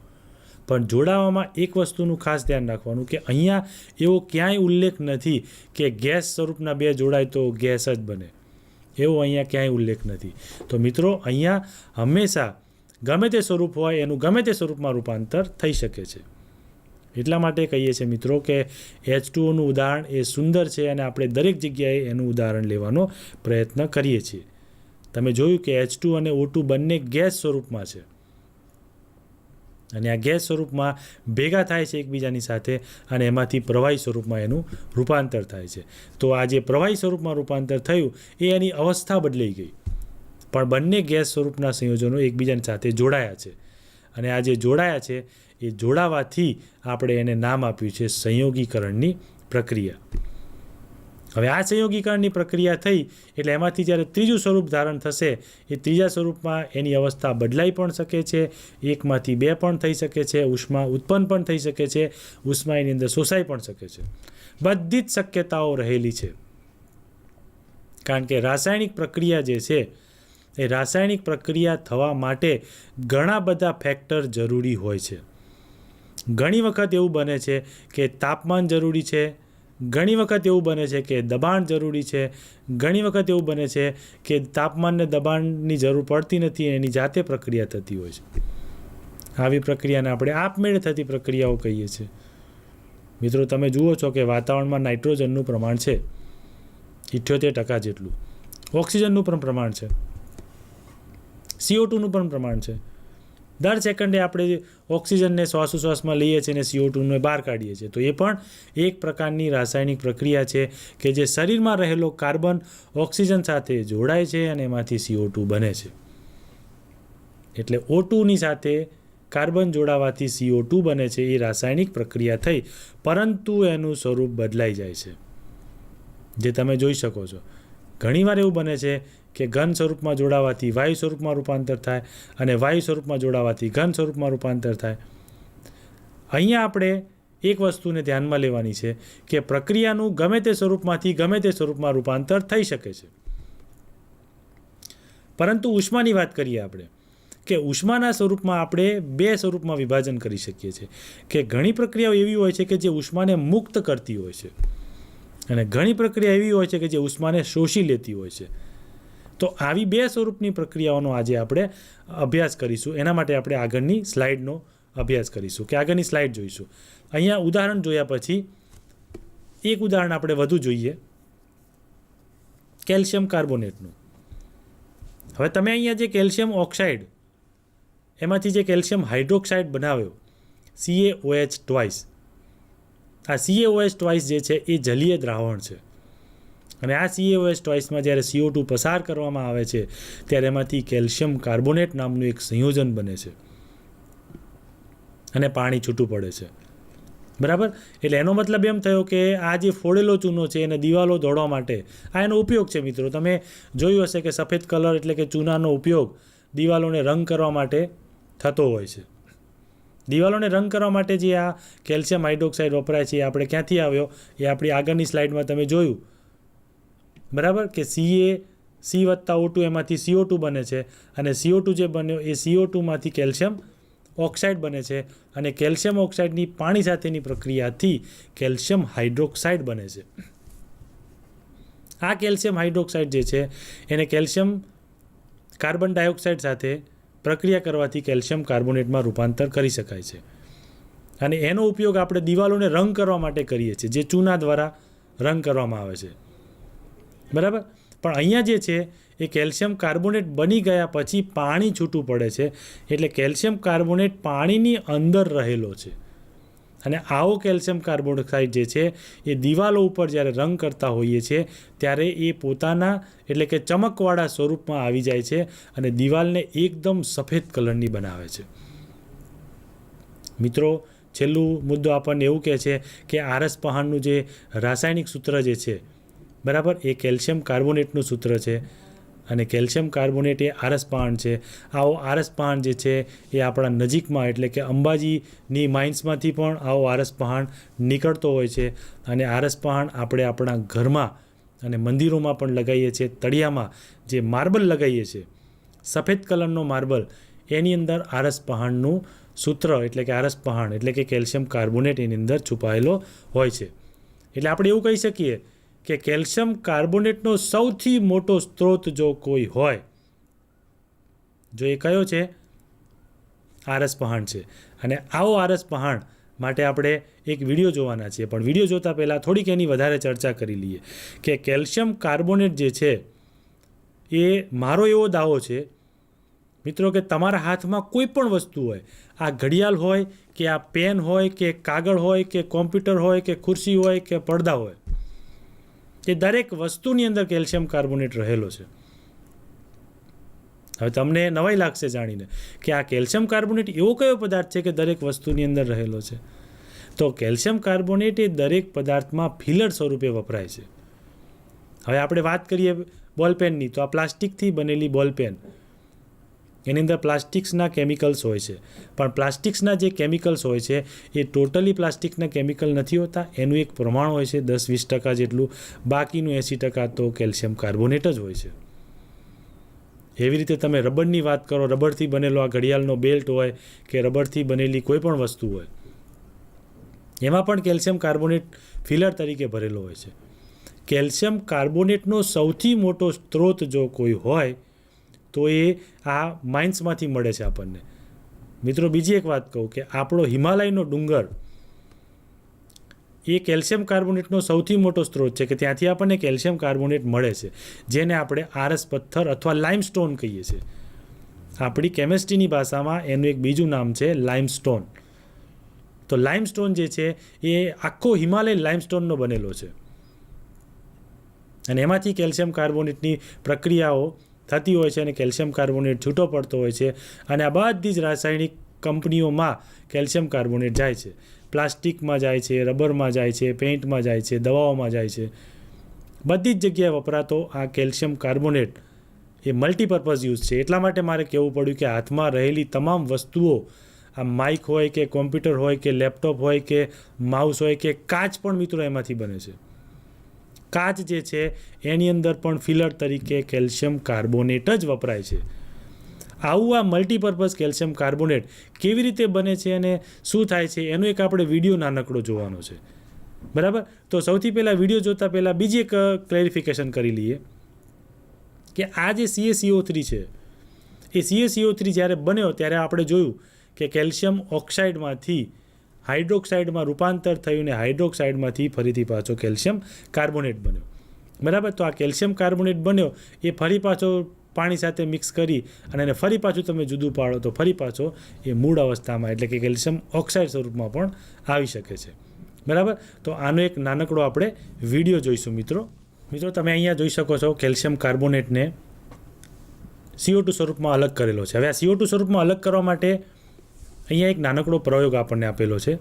પણ જોડાવામાં એક વસ્તુનું ખાસ ધ્યાન રાખવાનું કે અહીંયા એવો ક્યાંય ઉલ્લેખ નથી કે ગેસ સ્વરૂપના 2 જોડાય તો ગેસ જ બને, એવો અહીંયા ક્યાંય ઉલ્લેખ નથી. તો મિત્રો, અહીંયા હંમેશા ગમે તે સ્વરૂપ હોય એનું ગમે તે સ્વરૂપમાં રૂપાંતર થઈ શકે છે. એટલા માટે કહીએ છીએ મિત્રો કે H2Oનું ઉદાહરણ એ સુંદર છે, અને આપણે દરેક જગ્યાએ એનું ઉદાહરણ લેવાનો પ્રયત્ન કરીએ છીએ. તમે જોયું કે H2 અને O2 બંને ગેસ સ્વરૂપમાં છે, અને આ ગેસ સ્વરૂપમાં ભેગા થાય છે એકબીજાની સાથે, અને એમાંથી પ્રવાહી સ્વરૂપમાં એનું રૂપાંતર થાય છે. તો આ જે પ્રવાહી સ્વરૂપમાં રૂપાંતર થયું એ એની અવસ્થા બદલાઈ ગઈ, પણ બંને ગેસ સ્વરૂપના સંયોજનો એકબીજાની સાથે જોડાયા છે, અને આ જે જોડાયા છે એ જોડાવાથી આપણે એને નામ આપ્યું છે સંયોગીકરણની પ્રક્રિયા. હવે આ સંયોગીકરણની પ્રક્રિયા થઈ એટલે એમાંથી જ્યારે ત્રીજું સ્વરૂપ ધારણ થશે, એ ત્રીજા સ્વરૂપમાં એની અવસ્થા બદલાઈ પણ શકે છે, 1માંથી 2 પણ થઈ શકે છે, ઉષ્મા ઉત્પન્ન પણ થઈ શકે છે, ઉષ્મા એની અંદર શોષાઈ પણ શકે છે. બધી જ શક્યતાઓ રહેલી છે, કારણ કે રાસાયણિક પ્રક્રિયા જે છે એ રાસાયણિક પ્રક્રિયા થવા માટે ઘણા બધા ફેક્ટર જરૂરી હોય છે. ઘણી વખત એવું બને છે કે તાપમાન જરૂરી છે, ઘણી વખત એવું બને છે કે દબાણ જરૂરી છે, ઘણી વખત એવું બને છે કે તાપમાનને દબાણની જરૂર પડતી નથી, એની જાતે પ્રક્રિયા થતી હોય છે. આવી પ્રક્રિયાને આપણે આપમેળે થતી પ્રક્રિયાઓ કહીએ છીએ. મિત્રો, તમે જુઓ છો કે વાતાવરણમાં નાઇટ્રોજનનું પ્રમાણ છે 78% જેટલું, ઓક્સિજનનું પણ પ્રમાણ છે, CO2નું પણ પ્રમાણ છે. દર સેકન્ડે આપણે ઓક્સિજનને શ્વાસોશ્વાસમાં લઈએ છીએ અને CO2ને બહાર કાઢીએ છીએ. તો એ પણ એક પ્રકારની રાસાયણિક પ્રક્રિયા છે કે જે શરીરમાં રહેલો કાર્બન ઓક્સિજન સાથે જોડાય છે અને એમાંથી CO2 બને છે. એટલે O2ની સાથે કાર્બન જોડાવાથી CO2 બને છે. એ રાસાયણિક પ્રક્રિયા થઈ, પરંતુ એનું સ્વરૂપ બદલાઈ જાય છે, જે તમે જોઈ શકો છો. ઘણીવાર એવું બને છે કે ઘન સ્વરૂપમાં જોડાવાથી વાયુ સ્વરૂપમાં રૂપાંતર થાય, અને વાયુ સ્વરૂપમાં જોડાવાથી ઘન સ્વરૂપમાં રૂપાંતર થાય. અહીંયા આપણે એક વસ્તુને ધ્યાનમાં લેવાની છે કે પ્રક્રિયાનું ગમે તે સ્વરૂપમાંથી ગમે તે સ્વરૂપમાં રૂપાંતર થઈ શકે છે. પરંતુ ઉષ્માની વાત કરીએ આપણે કે ઉષ્માના સ્વરૂપમાં આપણે 2 સ્વરૂપમાં વિભાજન કરી શકીએ છીએ. કે ઘણી પ્રક્રિયાઓ એવી હોય છે કે જે ઉષ્માને મુક્ત કરતી હોય છે, અને ઘણી પ્રક્રિયા એવી હોય છે કે જે ઉષ્માને શોષી લેતી હોય છે. તો આવી 2 સ્વરૂપની પ્રક્રિયાઓનો આજે આપણે અભ્યાસ કરીશું. એના માટે આપણે આગળની સ્લાઇડનો અભ્યાસ કરીશું, કે આગળની સ્લાઇડ જોઈશું. અહીંયા ઉદાહરણ જોયા પછી એક ઉદાહરણ આપણે વધુ જોઈએ, કેલ્શિયમ કાર્બોનેટનું. હવે તમે અહીંયા જે કેલ્શિયમ ઓક્સાઇડ એમાંથી જે કેલ્શિયમ હાઇડ્રોક્સાઇડ બનાવ્યો CaOH2, આ CaOH2 જે છે એ જલીય દ્રાવણ છે, અને આ CaOH2માં જ્યારે CO2 પસાર કરવામાં આવે છે ત્યારે એમાંથી કેલ્શિયમ કાર્બોનેટ નામનું એક સંયોજન બને છે, અને પાણી છૂટું પડે છે. બરાબર? એટલે એનો મતલબ એમ થયો કે આ જે ફોડેલો ચૂનો છે એને દિવાલો દોડવા માટે આ એનો ઉપયોગ છે. મિત્રો, તમે જોયું હશે કે સફેદ કલર એટલે કે ચૂનાનો ઉપયોગ દિવાલોને રંગ કરવા માટે થતો હોય છે. દિવાલોને રંગ કરવા માટે જે આ કેલ્શિયમ હાઇડ્રોક્સાઇડ વપરાય છે એ આપણે ક્યાંથી આવ્યો એ આપણી આગળની સ્લાઇડમાં તમે જોયું. બરાબર? કે C+O2 એમાંથી CO2 બને છે, અને CO2 જે બન્યો એ CO2માંથી કેલ્શિયમ ઓક્સાઇડ બને છે, અને કેલ્શિયમ ઓક્સાઇડની પાણી સાથેની પ્રક્રિયાથી કેલ્શિયમ હાઇડ્રોક્સાઇડ બને છે. આ કેલ્શિયમ હાઇડ્રોક્સાઇડ જે છે એને કેલ્શિયમ કાર્બન ડાયોક્સાઇડ સાથે પ્રક્રિયા કરવાથી કેલ્શિયમ કાર્બોનેટમાં રૂપાંતર કરી શકાય છે, અને એનો ઉપયોગ આપણે દિવાલોને રંગ કરવા માટે કરીએ છીએ, જે ચૂના દ્વારા રંગ કરવામાં આવે છે. બરાબર? પણ અહીંયા જે છે એ કેલ્શિયમ કાર્બોનેટ બની ગયા પછી પાણી છૂટું પડે છે, એટલે કેલ્શિયમ કાર્બોનેટ પાણીની અંદર રહેલો છે. અને આવો કેલ્શિયમ કાર્બોક્સાઇડ જે છે એ દિવાલો ઉપર જ્યારે રંગ કરતા હોઈએ છીએ ત્યારે એ પોતાના એટલે કે ચમકવાળા સ્વરૂપમાં આવી જાય છે અને દિવાલને એકદમ સફેદ કલરની બનાવે છે. મિત્રો, છેલ્લું મુદ્દો આપણને એવું કહે છે કે આરસ પહાણનું જે રાસાયણિક સૂત્ર જે છે, બરાબર, એ કેલ્શિયમ કાર્બોનેટનું સૂત્ર છે અને કેલ્શિયમ કાર્બોનેટ એ આરસ પહાણ છે. આવો આરસ પહાણ જે છે એ આપણા નજીકમાં એટલે કે અંબાજીની માઇન્સમાંથી પણ આવો આરસ પહાણ નીકળતો હોય છે અને આરસ પહાણ આપણે આપણા ઘરમાં અને મંદિરોમાં પણ લગાવીએ છીએ. તળિયામાં જે માર્બલ લગાવીએ છીએ, સફેદ કલરનો માર્બલ, એની અંદર આરસ પહાણનું સૂત્ર એટલે કે આરસ પહાણ એટલે કે કેલ્શિયમ કાર્બોનેટ એની અંદર છુપાયેલો હોય છે. એટલે આપણે એવું કહી શકીએ કે કેલ્શિયમ કાર્બોનેટનો સૌથી મોટો સ્ત્રોત જો કોઈ હોય, જો એ કયો છે? આરસ પહાણ છે. અને આવો આરસ પહાણ માટે આપણે એક વિડીયો જોવાના છીએ, પણ વિડીયો જોતા પહેલાં થોડીક એની વધારે ચર્ચા કરી લઈએ કે કેલ્શિયમ કાર્બોનેટ જે છે એ મારો એવો દાવો છે મિત્રો કે તમારા હાથમાં કોઈ પણ વસ્તુ હોય, આ ઘડિયાળ હોય કે આ પેન હોય કે કાગળ હોય કે કોમ્પ્યુટર હોય કે ખુરશી હોય કે પડદા હોય, એ દરેક વસ્તુની અંદર કેલ્શિયમ કાર્બોનેટ રહેલો છે. હવે તમને નવાઈ લાગશે જાણીને કે આ કેલ્શિયમ કાર્બોનેટ એવો કયો પદાર્થ છે કે દરેક વસ્તુની અંદર રહેલો છે? તો કેલ્શિયમ કાર્બોનેટ એ દરેક પદાર્થમાં ફિલર સ્વરૂપે વપરાય છે. હવે આપણે વાત કરીએ બોલપેનની, તો આ પ્લાસ્ટિકથી બનેલી બોલપેન, એની અંદર પ્લાસ્ટિક્સના કેમિકલ્સ હોય છે, પણ પ્લાસ્ટિક્સના જે કેમિકલ્સ હોય છે એ ટોટલી પ્લાસ્ટિકના કેમિકલ નથી હોતા. એનું એક પ્રમાણ હોય છે 10-20% જેટલું, બાકીનું 80% તો કેલ્શિયમ કાર્બોનેટ જ હોય છે. એવી રીતે તમે રબરની વાત કરો, રબરથી બનેલો આ ઘડિયાળનો બેલ્ટ હોય કે રબરથી બનેલી કોઈ પણ વસ્તુ હોય, એમાં પણ કેલ્શિયમ કાર્બોનેટ ફિલર તરીકે ભરેલો હોય છે. કેલ્શિયમ કાર્બોનેટનો સૌથી મોટો સ્ત્રોત જો કોઈ હોય તો એ આ માઇન્સમાંથી મળે છે આપણને. મિત્રો, બીજી એક વાત કહું કે આપણો હિમાલયનો ડુંગર એ કેલ્શિયમ કાર્બોનેટનો સૌથી મોટો સ્ત્રોત છે કે ત્યાંથી આપણને કેલ્શિયમ કાર્બોનેટ મળે છે, જેને આપણે આરસ પથ્થર અથવા લાઇમસ્ટોન કહીએ છીએ. આપણી કેમિસ્ટ્રીની ભાષામાં એનું એક બીજું નામ છે લાઇમસ્ટોન. તો લાઇમસ્ટોન જે છે એ આખો હિમાલય લાઇમસ્ટોનનો બનેલો છે અને એમાંથી કેલ્શિયમ કાર્બોનેટની પ્રક્રિયાઓ થતી હોય છે અને કેલ્શિયમ કાર્બોનેટ છૂટો પડતો હોય છે અને આ બધી જ રાસાયણિક કંપનીઓમાં કેલ્શિયમ કાર્બોનેટ જાય છે. પ્લાસ્ટિકમાં જાય છે, રબરમાં જાય છે, પેઇન્ટમાં જાય છે, દવાઓમાં જાય છે. બધી જ જગ્યાએ વપરાતો આ કેલ્શિયમ કાર્બોનેટ એ મલ્ટીપર્પઝ યુઝ છે. એટલા માટે મારે કહેવું પડ્યું કે હાથમાં રહેલી તમામ વસ્તુઓ, આ માઇક હોય કે કોમ્પ્યુટર હોય કે લેપટોપ હોય કે માઉસ હોય કે કાચ પણ મિત્રો એમાંથી બને છે. કાચ જે છે એની અંદર પણ ફિલર તરીકે કેલ્શિયમ કાર્બોનેટ જ વપરાય છે. આવું આ મલ્ટીપર્પઝ કેલ્શિયમ કાર્બોનેટ કેવી રીતે બને છે અને શું થાય છે એનો એક આપણે વિડીયો નાનકડો જોવાનો છે, બરાબર. તો સૌથી પહેલાં વિડીયો જોતાં પહેલાં બીજી એક ક્લેરિફિકેશન કરી લઈએ કે આ જે CaCO3 છે એ CaCO3 જ્યારે બન્યો ત્યારે આપણે જોયું કે કેલ્શિયમ ઓક્સાઇડમાંથી હાઇડ્રોક્સાઇડમાં રૂપાંતર થયું ને હાઇડ્રોક્સાઇડમાંથી ફરીથી પાછો કેલ્શિયમ કાર્બોનેટ બન્યો, બરાબર. તો આ કેલ્શિયમ કાર્બોનેટ બન્યો એ ફરી પાછો પાણી સાથે મિક્સ કરી અને એને ફરી પાછું તમે જુદું પાડો તો ફરી પાછો એ મૂળ અવસ્થામાં એટલે કે કેલ્શિયમ ઓક્સાઇડ સ્વરૂપમાં પણ આવી શકે છે, બરાબર. તો આનો એક નાનકડો આપણે વિડીયો જોઈશું મિત્રો. તમે અહીંયા જોઈ શકો છો કેલ્શિયમ કાર્બોનેટને CO2 સ્વરૂપમાં અલગ કરેલો છે. હવે આ CO2 સ્વરૂપમાં અલગ કરવા માટે અહીંયા એક નાનકડો પ્રયોગ આપણને આપેલો છે.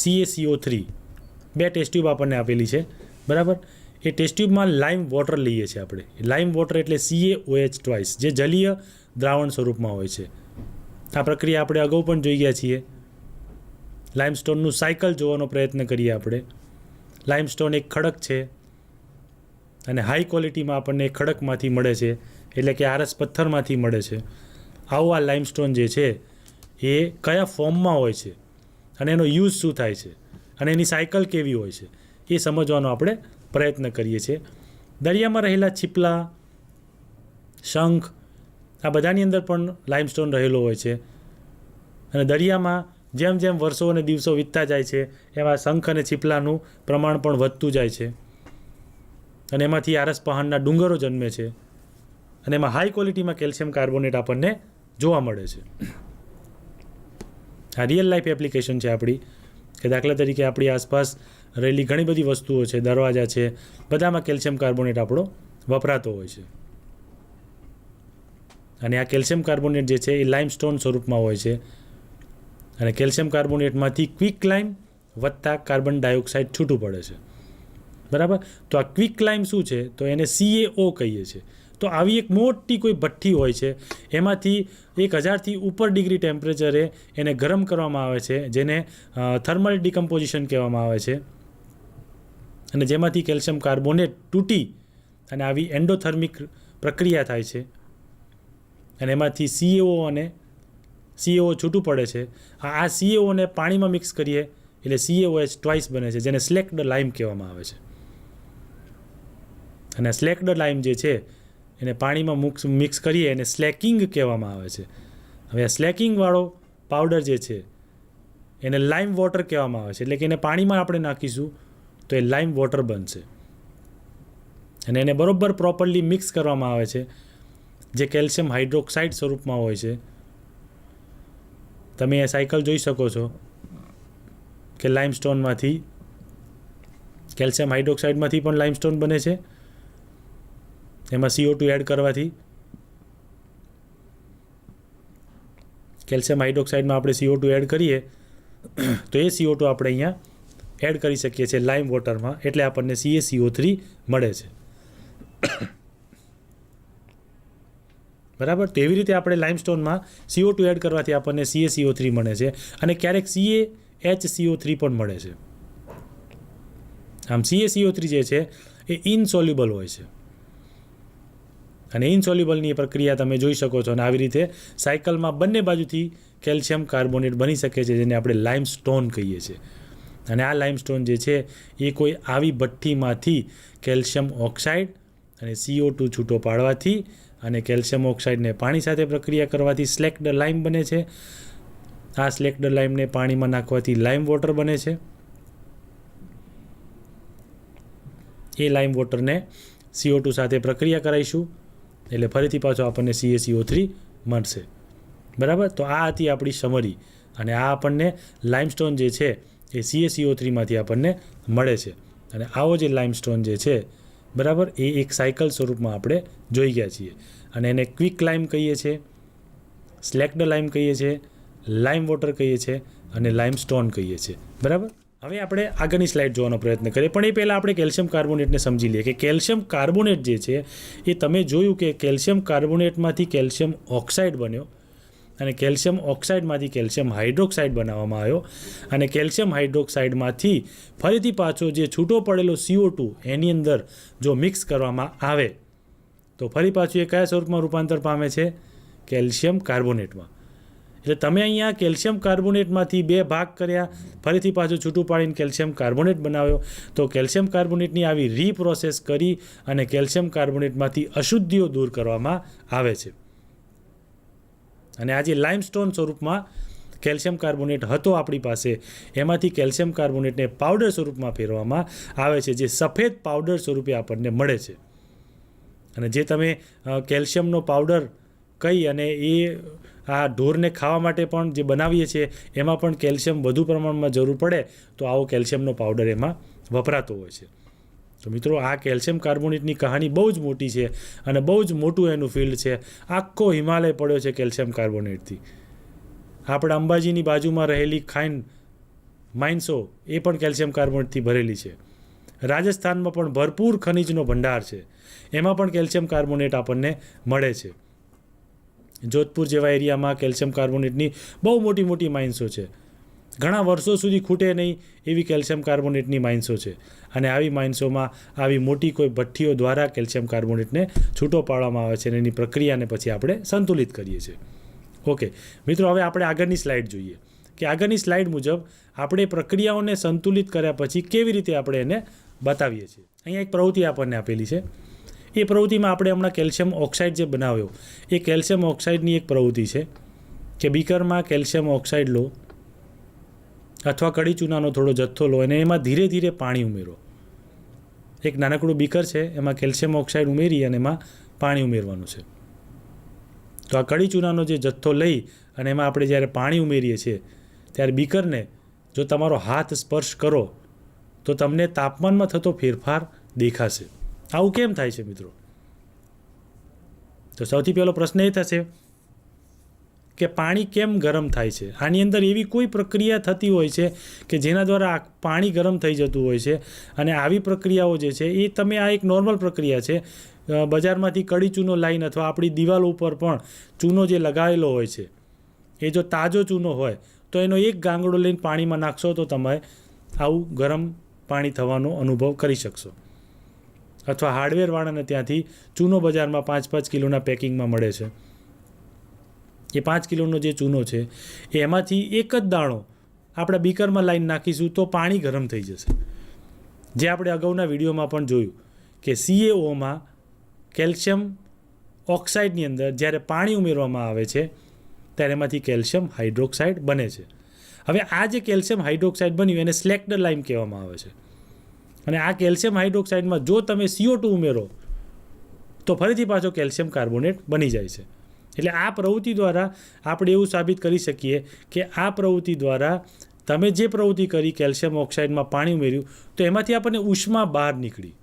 CaCO3 2 ટેસ્ટ ટ્યુબ આપણને આપેલી છે, બરાબર. એ ટેસ્ટ ટ્યુબમાં લાઇમ વોટર લઈએ છીએ આપણે. લાઇમ વોટર એટલે CaOH ટ્વાઇસ, જે જલીય દ્રાવણ સ્વરૂપમાં હોય છે. આ પ્રક્રિયા આપણે અગાઉ પણ જોઈ ગયા છીએ. લાઇમસ્ટોનનું સાયકલ જોવાનો પ્રયત્ન કરીએ આપણે. લાઇમસ્ટોન એક ખડક છે અને હાઈ ક્વોલિટીમાં આપણને ખડકમાંથી મળે છે, એટલે કે આરસ પથ્થરમાંથી મળે છે. આવું આ લાઇમસ્ટોન જે છે એ કયા ફોર્મમાં હોય છે અને એનો યુઝ શું થાય છે અને એની સાયકલ કેવી હોય છે એ સમજવાનો આપણે પ્રયત્ન કરીએ છીએ. દરિયામાં રહેલા છીપલા, શંખ, આ બધાની અંદર પણ લાઇમસ્ટોન રહેલો હોય છે અને દરિયામાં જેમ જેમ વર્ષો અને દિવસો વીતતા જાય છે એમાં શંખ અને છીપલાનું પ્રમાણ પણ વધતું જાય છે. અને એમાંથી આરસપહાણના ડુંગરો જન્મે છે અને એમાં હાઈ ક્વોલિટીમાં કેલ્શિયમ કાર્બોનેટ આપણને જોવા મળે છે. આ રિયલ લાઈફ એપ્લિકેશન છે આપણી, કે દાખલા તરીકે આપણી આસપાસ રહેલી ઘણી બધી વસ્તુઓ છે, દરવાજા છે, બધામાં કેલ્શિયમ કાર્બોનેટ આપણો વપરાતો હોય છે. અને આ કેલ્શિયમ કાર્બોનેટ જે છે એ લાઇમસ્ટોન સ્વરૂપમાં હોય છે અને કેલ્શિયમ કાર્બોનેટમાંથી ક્વિક લાઇમ વત્તા કાર્બન ડાયોક્સાઇડ છૂટું પડે છે. બરાબર. તો આ ક્વિક લાઇમ શું છે? તો એને CaO કહીએ છીએ. તો આવી એક મોટી કોઈ ભઠ્ઠી હોય છે, એમાંથી 1000થી ઉપર ડિગ્રી ટેમ્પરેચરે એને ગરમ કરવામાં આવે છે, જેને થર્મલ ડિકમ્પોઝિશન કહેવામાં આવે છે, અને જેમાંથી કેલ્શિયમ કાર્બોનેટ તૂટી અને આવી એન્ડોથર્મિક પ્રક્રિયા થાય છે અને એમાંથી CaO છૂટું પડે છે. આ CaOને પાણીમાં મિક્સ કરીએ એટલે CaOH ટ્વાઇસ બને છે, જેને સ્લેક્ડ લાઇમ કહેવામાં આવે છે. અને સ્લેક્ડ લાઇમ જે છે એને પાણીમાં મિક્સ કરીએ એને સ્લેકિંગ કહેવામાં આવે છે. હવે આ સ્લેકિંગવાળો પાવડર જે છે એને લાઇમ વોટર કહેવામાં આવે છે, એટલે કે એને પાણીમાં આપણે નાખીશું તો એ લાઇમ વોટર બનશે અને એને બરોબર પ્રોપરલી મિક્સ કરવામાં આવે છે, જે કેલ્શિયમ હાઇડ્રોક્સાઇડ સ્વરૂપમાં હોય છે. તમે એ સાયકલ જોઈ શકો છો કે લાઇમસ્ટોનમાંથી કેલ્શિયમ હાઇડ્રોક્સાઇડમાંથી પણ લાઇમસ્ટોન બને છે. એમાં CO2 એડ કરવાથી કેલ્શિયમ હાઇડ્રોક્સાઇડમાં આપણે CO2 એડ કરીએ તો એ CO2 આપણે અહીંયા એડ કરી શકીએ છીએ લાઇમ વોટરમાં, એટલે આપણને CaCO3 મળે છે. બરાબર. તો એવી રીતે આપણે લાઇમસ્ટોનમાં CO2 એડ કરવાથી આપણને CaCO3 મળે છે અને ક્યારેક CaHCO3 પણ મળે છે. આમ CaCO3 જે છે એ ઇનસોલ્યુબલ હોય છે અને ઇનસોલ્યુબલની પ્રક્રિયા તમે જોઈ શકો છો. અને આવી રીતે સાયકલમાં બંને બાજુથી કેલ્શિયમ કાર્બોનેટ બની શકે છે, જેને આપણે લાઇમસ્ટોન કહીએ છીએ. અને આ લાઇમસ્ટોન જે છે એ કોઈ આવી ભઠ્ઠીમાંથી કેલ્શિયમ ઓક્સાઇડ અને CO2 છૂટો પાડવાથી અને કેલ્શિયમ ઓક્સાઇડને પાણી સાથે પ્રક્રિયા કરવાથી સ્લેક્ડ લાઇમ બને છે. આ સ્લેક્ડ લાઇમને પાણીમાં નાખવાથી લાઇમ વોટર બને છે. એ લાઇમ વોટરને CO2 સાથે પ્રક્રિયા કરાવીશું એટલે ફરીથી પાછો આપણને CaCO3 મળશે. બરાબર. તો આ હતી આપણી સમરી અને આ આપણને લાઇમસ્ટોન જે છે એ CaCO3માંથી આપણને મળે છે. અને આવો જે લાઇમસ્ટોન જે છે બરાબર એ એક સાયકલ સ્વરૂપમાં આપણે જોઈ ગયા છીએ અને એને ક્વિક લાઇમ કહીએ છીએ, સ્લેક્ડ લાઇમ કહીએ છીએ, લાઇમ વોટર કહીએ છીએ અને લાઇમસ્ટોન કહીએ છીએ. બરાબર. હવે આપણે આગળની સ્લાઇડ જોવાનો પ્રયત્ન કરીએ, પણ એ પહેલાં આપણે કેલ્શિયમ કાર્બોનેટને સમજી લઈએ કે કેલ્શિયમ કાર્બોનેટ જે છે એ તમે જોયું કે કેલ્શિયમ કાર્બોનેટમાંથી કેલ્શિયમ ઓક્સાઇડ બન્યો અને કેલ્શિયમ ઓક્સાઇડમાંથી કેલ્શિયમ હાઇડ્રોક્સાઇડ બનાવવામાં આવ્યો અને કેલ્શિયમ હાઇડ્રોક્સાઇડમાંથી ફરીથી પાછો જે છૂટો પડેલો CO2 એની અંદર જો મિક્સ કરવામાં આવે તો ફરી પાછું એ કયા સ્વરૂપમાં રૂપાંતર પામે છે? કેલ્શિયમ કાર્બોનેટમાં. એટલે તમે અહીંયા કેલ્શિયમ કાર્બોનેટમાંથી 2 ભાગ કર્યા, ફરીથી પાછું છૂટું પાડીને કેલ્શિયમ કાર્બોનેટ બનાવ્યો, તો કેલ્શિયમ કાર્બોનેટની આવી રીપ્રોસેસ કરી અને કેલ્શિયમ કાર્બોનેટમાંથી અશુદ્ધિઓ દૂર કરવામાં આવે છે. અને આજે લાઇમસ્ટોન સ્વરૂપમાં કેલ્શિયમ કાર્બોનેટ હતો આપણી પાસે, એમાંથી કેલ્શિયમ કાર્બોનેટને પાવડર સ્વરૂપમાં ફેરવવામાં આવે છે, જે સફેદ પાવડર સ્વરૂપે આપણને મળે છે. અને જે તમે કેલ્શિયમનો પાવડર કહી અને એ આ ઢોરને ખાવા માટે પણ જે બનાવીએ છીએ એમાં પણ કેલ્શિયમ વધુ પ્રમાણમાં જરૂર પડે તો આવો કેલ્શિયમનો પાવડર એમાં વપરાતો હોય છે. તો મિત્રો આ કેલ્શિયમ કાર્બોનેટની કહાની બહુ જ મોટી છે અને બહુ જ મોટું એનું ફિલ્ડ છે. આખો હિમાલય પડ્યો છે કેલ્શિયમ કાર્બોનેટથી. આપણા અંબાજીની બાજુમાં રહેલી ખાઈન માઇન્સો એ પણ કેલ્શિયમ કાર્બોનેટથી ભરેલી છે. રાજસ્થાનમાં પણ ભરપૂર ખનિજનો ભંડાર છે, એમાં પણ કેલ્શિયમ કાર્બોનેટ આપણને મળે છે. જોધપુર જેવા એરિયામાં કેલ્શિયમ કાર્બોનેટની બહુ મોટી મોટી માઇન્સો છે. ઘણા વર્ષો સુધી ખૂટે નહીં એવી કેલ્શિયમ કાર્બોનેટની માઇન્સો છે અને આવી માઇન્સોમાં આવી મોટી કોઈ ભઠ્ઠીઓ દ્વારા કેલ્શિયમ કાર્બોનેટને છૂટો પાડવામાં આવે છે અને એની પ્રક્રિયાને પછી આપણે સંતુલિત કરીએ છીએ. ઓકે મિત્રો, હવે આપણે આગળની સ્લાઇડ જોઈએ કે આગળની સ્લાઇડ મુજબ આપણે પ્રક્રિયાઓને સંતુલિત કર્યા પછી કેવી રીતે આપણે એને બતાવીએ છીએ. અહીંયા એક પ્રવૃત્તિ આપણને આપેલી છે. એ પ્રવૃત્તિમાં આપણે હમણાં કેલ્શિયમ ઓક્સાઇડ જે બનાવ્યો એ કેલ્શિયમ ઓક્સાઇડની એક પ્રવૃત્તિ છે કે બીકરમાં કેલ્શિયમ ઓક્સાઇડ લો અથવા કડી ચૂનાનો થોડો જથ્થો લો અને એમાં ધીરે ધીરે પાણી ઉમેરો એક નાનકડું બીકર છે, એમાં કેલ્શિયમ ઓક્સાઇડ ઉમેરી અને એમાં પાણી ઉમેરવાનું છે. તો આ કડી ચૂનાનો જે જથ્થો લઈ અને એમાં આપણે જ્યારે પાણી ઉમેરીએ છીએ ત્યારે બીકરને જો તમારો હાથ સ્પર્શ કરો તો તમને તાપમાનમાં થતો ફેરફાર દેખાશે. આવું કેમ થાય છે મિત્રો? તો સૌથી પહેલો પ્રશ્ન એ થશે કે પાણી કેમ ગરમ થાય છે. આની અંદર એવી કોઈ પ્રક્રિયા થતી હોય છે કે જેના દ્વારા પાણી ગરમ થઈ જતું હોય છે, અને આવી પ્રક્રિયાઓ જે છે એ તમે આ એક નોર્મલ પ્રક્રિયા છે. બજારમાંથી કડી ચૂનો લાવીને અથવા આપણી દિવાલો ઉપર પણ ચૂનો જે લગાવેલો હોય છે એ જો તાજો ચૂનો હોય તો એનો એક ગાંગડો લઈને પાણીમાં નાખશો તો તમે આવું ગરમ પાણી થવાનો અનુભવ કરી શકશો. અથવા હાર્ડવેરવાળાને ત્યાંથી ચૂનો બજારમાં 5-5 કિલોના પેકિંગમાં મળે છે. એ 5 કિલોનો જે ચૂનો છે એમાંથી એક જ દાણો આપણા બીકરમાં લાઈન નાખીશું તો પાણી ગરમ થઈ જશે. જે આપણે અગાઉના વિડીયોમાં પણ જોયું કે CaOમાં કેલ્શિયમ ઓક્સાઇડની અંદર જ્યારે પાણી ઉમેરવામાં આવે છે ત્યારે એમાંથી કેલ્શિયમ હાઇડ્રોક્સાઇડ બને છે. હવે આ જે કેલ્શિયમ હાઇડ્રોક્સાઇડ બન્યું એને સ્લેક્ટર લાઇમ કહેવામાં આવે છે. અને આ કેલ્શિયમ હાઇડ્રોક્સાઇડમાં જો તમે CO2 ઉમેરો તો ફરીથી પાછો કેલ્શિયમ કાર્બોનેટ બની જાય છે. એટલે આ પ્રવૃત્તિ દ્વારા આપણે એવું સાબિત કરી શકીએ કે આ પ્રવૃત્તિ દ્વારા તમે જે પ્રવૃત્તિ કરી કેલ્શિયમ ઓક્સાઇડમાં પાણી ઉમેર્યું તો એમાંથી આપણને ઉષ્મા બહાર નીકળી.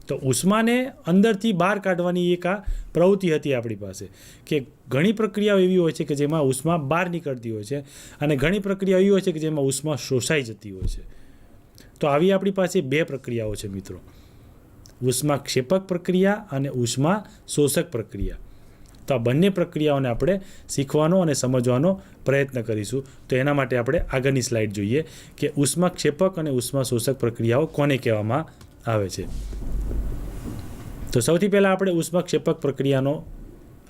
તો ઉષ્માને અંદરથી બહાર કાઢવાની એક આ પ્રવૃત્તિ હતી આપણી પાસે. કે ઘણી પ્રક્રિયાઓ એવી હોય છે કે જેમાં ઉષ્મા બહાર નીકળતી હોય છે, અને ઘણી પ્રક્રિયા એવી હોય છે કે જેમાં ઉષ્મા શોષાઈ જતી હોય છે. તો આવી આપણી પાસે બે પ્રક્રિયાઓ છે મિત્રો, ઉષ્મા ક્ષેપક પ્રક્રિયા અને ઉષ્મા શોષક પ્રક્રિયા. તો આ બંને પ્રક્રિયાઓને આપણે શીખવાનો અને સમજવાનો પ્રયત્ન કરીશું. તો એના માટે આપણે આગળની સ્લાઇડ જોઈએ કે ઉષ્મા ક્ષેપક અને ઉષ્મા શોષક પ્રક્રિયાઓ કોને કહેવામાં આવે છે. તો સૌથી પહેલાં આપણે ઉષ્માક્ષેપક પ્રક્રિયાનો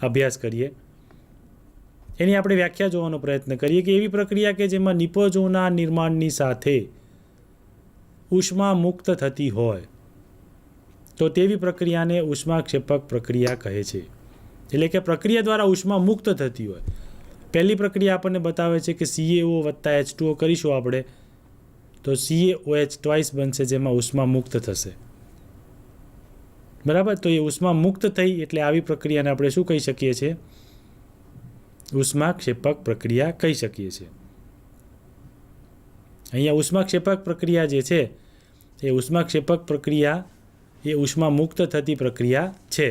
અભ્યાસ કરીએ. એની આપણે વ્યાખ્યા જોવાનો પ્રયત્ન કરીએ કે એવી પ્રક્રિયા કે જેમાં નિપજોના નિર્માણની સાથે ઉષ્મા મુક્ત થતી હોય તો તેવી પ્રક્રિયાને ઉષ્માક્ષેપક પ્રક્રિયા કહે છે. એટલે કે પ્રક્રિયા દ્વારા ઉષ્મા મુક્ત થતી હોય. પહેલી પ્રક્રિયા આપણને બતાવે છે કે CaO વત્તા H2O કરીશું આપણે તો CaOH ટ્વાઇસ બનશે, જેમાં ઉષ્મા મુક્ત થશે. બરાબર. તો એ ઉષ્મા મુક્ત થઈ એટલે આવી પ્રક્રિયાને આપણે શું કહી શકીએ છીએ? ઉષ્માક્ષેપક પ્રક્રિયા કહી શકીએ છીએ. અહીંયા ઉષ્માક્ષેપક પ્રક્રિયા જે છે એ ઉષ્માક્ષેપક પ્રક્રિયા એ ઉષ્મા મુક્ત થતી પ્રક્રિયા છે.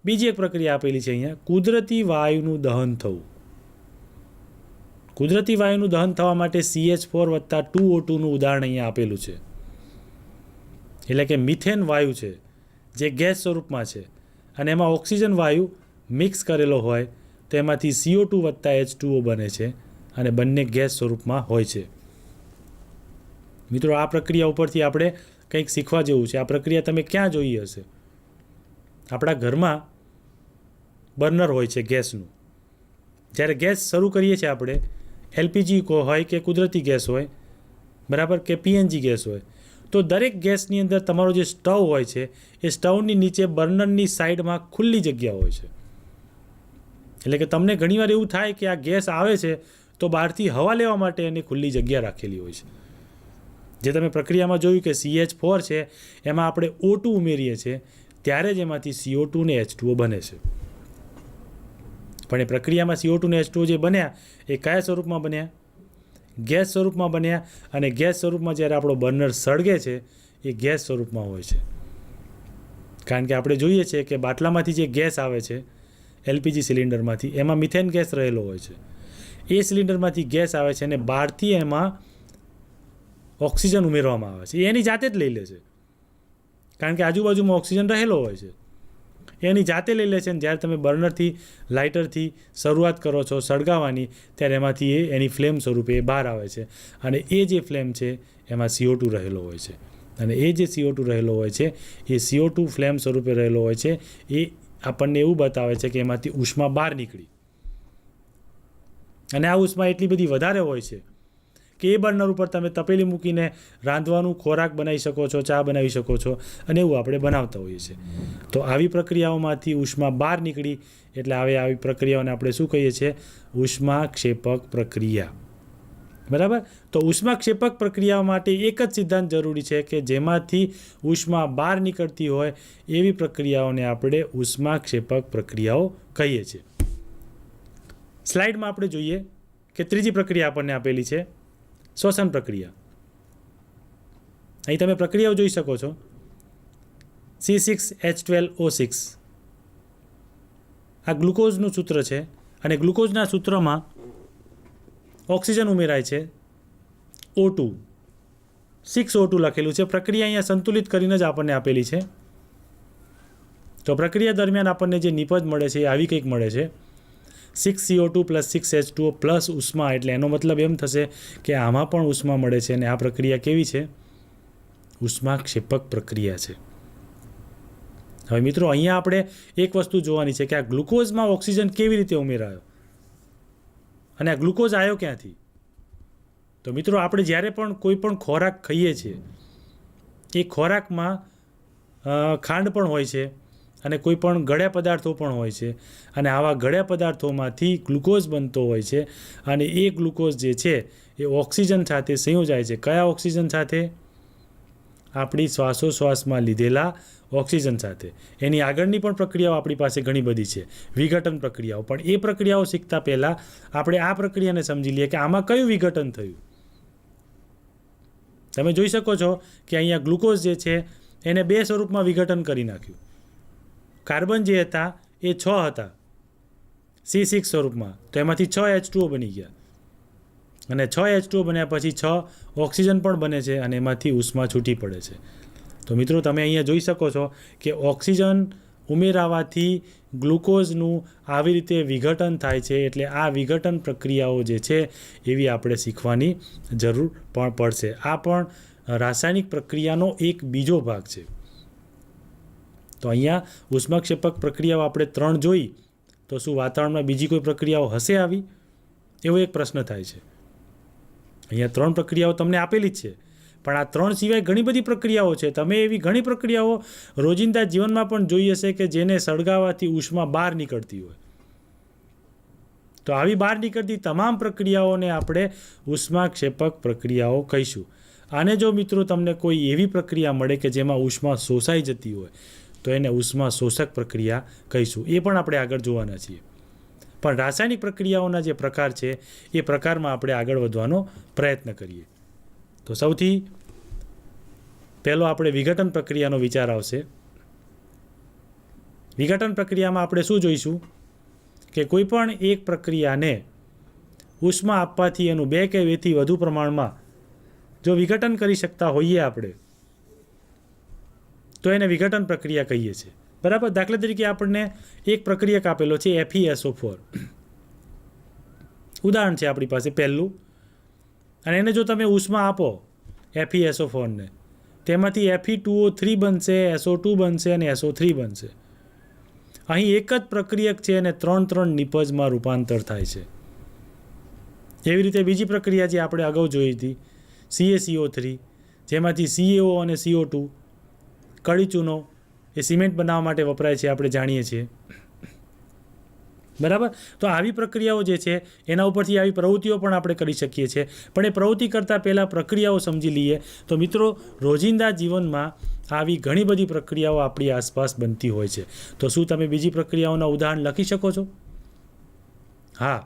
બીજી એક પ્રક્રિયા આપેલી છે અહીંયા, કુદરતી વાયુનું દહન થવું. કુદરતી વાયુનું દહન થવા માટે CH4 વત્તા 2O2નું ઉદાહરણ અહીંયા આપેલું છે. એટલે કે મિથેન વાયુ છે જે ગેસ સ્વરૂપમાં છે અને એમાં ઓક્સિજન વાયુ મિક્સ કરેલો હોય તો એમાંથી CO2 વત્તા H2O બને છે અને બંને ગેસ સ્વરૂપમાં હોય છે. મિત્રો આ પ્રક્રિયા ઉપરથી આપણે કંઈક શીખવા જેવું છે. આ પ્રક્રિયા તમે ક્યાં જોઈ હશે? આપણા ઘરમાં બર્નર હોય છે ગેસનું. જ્યારે ગેસ શરૂ કરીએ છીએ આપણે, LPG હોય કે કુદરતી ગેસ હોય, બરાબર, કે PNG ગેસ હોય, તો દરેક ગેસની અંદર તમારો જે સ્ટવ હોય છે એ સ્ટવની નીચે બર્નરની સાઈડમાં ખુલ્લી જગ્યા હોય છે. એટલે કે તમને ઘણીવાર એવું થાય કે આ ગેસ આવે છે તો બહારથી હવા લેવા માટે એની ખુલ્લી જગ્યા રાખેલી હોય છે. જે તમે પ્રક્રિયામાં જોયું કે CH4 છે એમાં આપણે O2 ઉમેરીએ છીએ ત્યારે જ એમાંથી CO2 ને H2O બને છે. પણ એ પ્રક્રિયામાં CO2 ને H2O જે બન્યા એ કયા સ્વરૂપમાં બન્યા? ગેસ સ્વરૂપમાં બન્યા. અને ગેસ સ્વરૂપમાં જ્યારે આપણો બર્નર સળગે છે એ ગેસ સ્વરૂપમાં હોય છે. કારણ કે આપણે જોઈએ છીએ કે બાટલામાંથી જે ગેસ આવે છે LPG સિલિન્ડરમાંથી, એમાં મિથેન ગેસ રહેલો હોય છે. એ સિલિન્ડરમાંથી ગેસ આવે છે અને બહારથી એમાં ઓક્સિજન ઉમેરવામાં આવે છે. એ એની જાતે જ લઈ લે છે કારણ કે આજુબાજુમાં ઓક્સિજન રહેલો હોય છે. એની જાતે લઈ લે છે. અને જ્યારે તમે બર્નરથી લાઇટરથી શરૂઆત કરો છો સળગાવવાની ત્યારે એમાંથી એની ફ્લેમ સ્વરૂપે એ બહાર આવે છે અને એ જે ફ્લેમ છે એમાં CO2 રહેલો હોય છે. અને એ જે CO2 રહેલો હોય છે એ CO2 ફ્લેમ સ્વરૂપે રહેલો હોય છે. એ આપણને એવું બતાવે છે કે એમાંથી ઉષ્મા બહાર નીકળી. અને આ ઉષ્મા એટલી બધી વધારે હોય છે કે એ બર્નર ઉપર તમે તપેલી મૂકીને રાંધવાનું ખોરાક બનાવી શકો છો, ચા બનાવી શકો છો, અને એવું આપણે બનાવતા હોઈએ છીએ. તો આવી પ્રક્રિયાઓમાંથી ઉષ્મા બહાર નીકળી એટલે આવી પ્રક્રિયાઓને આપણે શું કહીએ છીએ? ઉષ્માક્ષેપક પ્રક્રિયા. બરાબર. તો ઉષ્માક્ષેપક પ્રક્રિયાઓ માટે એક જ સિદ્ધાંત જરૂરી છે કે જેમાંથી ઉષ્મા બહાર નીકળતી હોય એવી પ્રક્રિયાઓને આપણે ઉષ્માક્ષેપક પ્રક્રિયાઓ કહીએ છીએ. સ્લાઇડમાં આપણે જોઈએ કે ત્રીજી પ્રક્રિયા આપણને આપેલી છે શ્વસન પ્રક્રિયા. અહીં તમે પ્રક્રિયાઓ જોઈ શકો છો. C6H12O6 આ ગ્લુકોઝનું સૂત્ર છે અને ગ્લુકોઝના સૂત્રમાં ઓક્સિજન ઉમેરાય છે O2 6O2 લખેલું છે. પ્રક્રિયા અહીંયા સંતુલિત કરીને જ આપણને આપેલી છે. તો પ્રક્રિયા દરમિયાન આપણને જે નિપજ મળે છે એ આવી કંઈક મળે છે 6CO2 + 6H2O પ્લસ ઉષ્મા. એટલે એનો મતલબ એમ થશે કે આમાં પણ ઉષ્મા મળે છે અને આ પ્રક્રિયા કેવી છે? ઉષ્માક્ષેપક પ્રક્રિયા છે. હવે મિત્રો અહીંયા આપણે એક વસ્તુ જોવાની છે કે આ ગ્લુકોઝમાં ઓક્સિજન કેવી રીતે ઉમેરાયો અને આ ગ્લુકોઝ આવ્યો ક્યાંથી? તો મિત્રો આપણે જ્યારે પણ કોઈ પણ ખોરાક ખાઈએ છીએ એ ખોરાકમાં ખાંડ પણ હોય છે અને કોઈ પણ ગળ્યા પદાર્થો પણ હોય છે અને આવા ગળ્યા પદાર્થોમાંથી ગ્લુકોઝ બનતો હોય છે અને એ ગ્લુકોઝ જે છે એ ઓક્સિજન સાથે સંયોજાય છે. કયા ઓક્સિજન સાથે? આપણી શ્વાસોશ્વાસમાં લીધેલા ઓક્સિજન સાથે. એની આગળની પણ પ્રક્રિયાઓ આપણી પાસે ઘણી બધી છે, વિઘટન પ્રક્રિયાઓ. પણ એ પ્રક્રિયાઓ શીખતા પહેલાં આપણે આ પ્રક્રિયાને સમજી લઈએ કે આમાં કયું વિઘટન થયું. તમે જોઈ શકો છો કે અહીંયા ગ્લુકોઝ જે છે એને 2 સ્વરૂપમાં વિઘટન કરી નાખ્યું. કાર્બન જે હતા એ 6 હતા C6 સ્વરૂપમાં, તો એમાંથી 6 H2O બની ગયા અને 6 H2O બન્યા પછી 6 ઓક્સિજન પણ બને છે અને એમાંથી ઉષ્મા છૂટી પડે છે. તો મિત્રો તમે અહીંયા જોઈ શકો છો કે ઓક્સિજન ઉમેરાવાથી ગ્લુકોઝનું આવી રીતે વિઘટન થાય છે. એટલે આ વિઘટન પ્રક્રિયાઓ જે છે એવી આપણે શીખવાની જરૂર પણ પડશે. આ પણ રાસાયણિક પ્રક્રિયાનો એક બીજો ભાગ છે. તો અહીંયા ઉષ્માક્ષેપક પ્રક્રિયાઓ આપણે 3 જોઈ, તો શું વાતાવરણમાં બીજી કોઈ પ્રક્રિયાઓ હશે આવી? એવો એક પ્રશ્ન થાય છે. અહીંયા 3 પ્રક્રિયાઓ તમને આપેલી જ છે, પણ આ 3 સિવાય ઘણી બધી પ્રક્રિયાઓ છે. તમે એવી ઘણી પ્રક્રિયાઓ રોજિંદા જીવનમાં પણ જોઈ હશે કે જેને સળગાવવાથી ઉષ્મા બહાર નીકળતી હોય. તો આવી બહાર નીકળતી તમામ પ્રક્રિયાઓને આપણે ઉષ્માક્ષેપક પ્રક્રિયાઓ કહીશું. અને જો મિત્રો તમને કોઈ એવી પ્રક્રિયા મળે કે જેમાં ઉષ્મા શોષાઈ જતી હોય તો એને ઉષ્મા શોષક પ્રક્રિયા કહીશું. એ પણ આપણે આગળ જોવાના છીએ. પણ રાસાયણિક પ્રક્રિયાઓના જે પ્રકાર છે એ પ્રકારમાં આપણે આગળ વધવાનો પ્રયત્ન કરીએ. તો સૌથી પહેલો આપણે વિઘટન પ્રક્રિયાનો વિચાર આવશે. વિઘટન પ્રક્રિયામાં આપણે શું જોઈશું કે કોઈ પણ એક પ્રક્રિયાને ઉષ્મા આપવાથી એનું 2 કે 2થી વધુ પ્રમાણમાં જો વિઘટન કરી શકતા હોઈએ આપણે તો એને વિઘટન પ્રક્રિયા કહીએ છીએ. બરાબર. દાખલા તરીકે આપણને એક પ્રક્રિયક આપેલો છે FeSO4. ઉદાહરણ છે આપણી પાસે પહેલું, અને એને જો તમે ઉષ્મા આપો FeSO4 ને, તેમાંથી Fe2O3 બનશે, SO2 બનશે અને SO3 બનશે. અહીં એક જ પ્રક્રિયક છે અને 3 નિપજમાં રૂપાંતર થાય છે. એવી રીતે બીજી પ્રક્રિયા જે આપણે અગાઉ જોઈ હતી CaCO3, જેમાંથી CaO અને CO2 કડી ચૂનો એ સિમેન્ટ બનાવવા માટે વપરાય છે, આપણે જાણીએ છીએ. બરાબર. તો આવી પ્રક્રિયાઓ જે છે એના ઉપરથી આવી પ્રવૃત્તિઓ પણ આપણે કરી શકીએ છીએ. પણ એ પ્રવૃત્તિ કરતાં પહેલાં પ્રક્રિયાઓ સમજી લઈએ. તો મિત્રો રોજિંદા જીવનમાં આવી ઘણી બધી પ્રક્રિયાઓ આપણી આસપાસ બનતી હોય છે. તો શું તમે બીજી પ્રક્રિયાઓના ઉદાહરણ લખી શકો છો? હા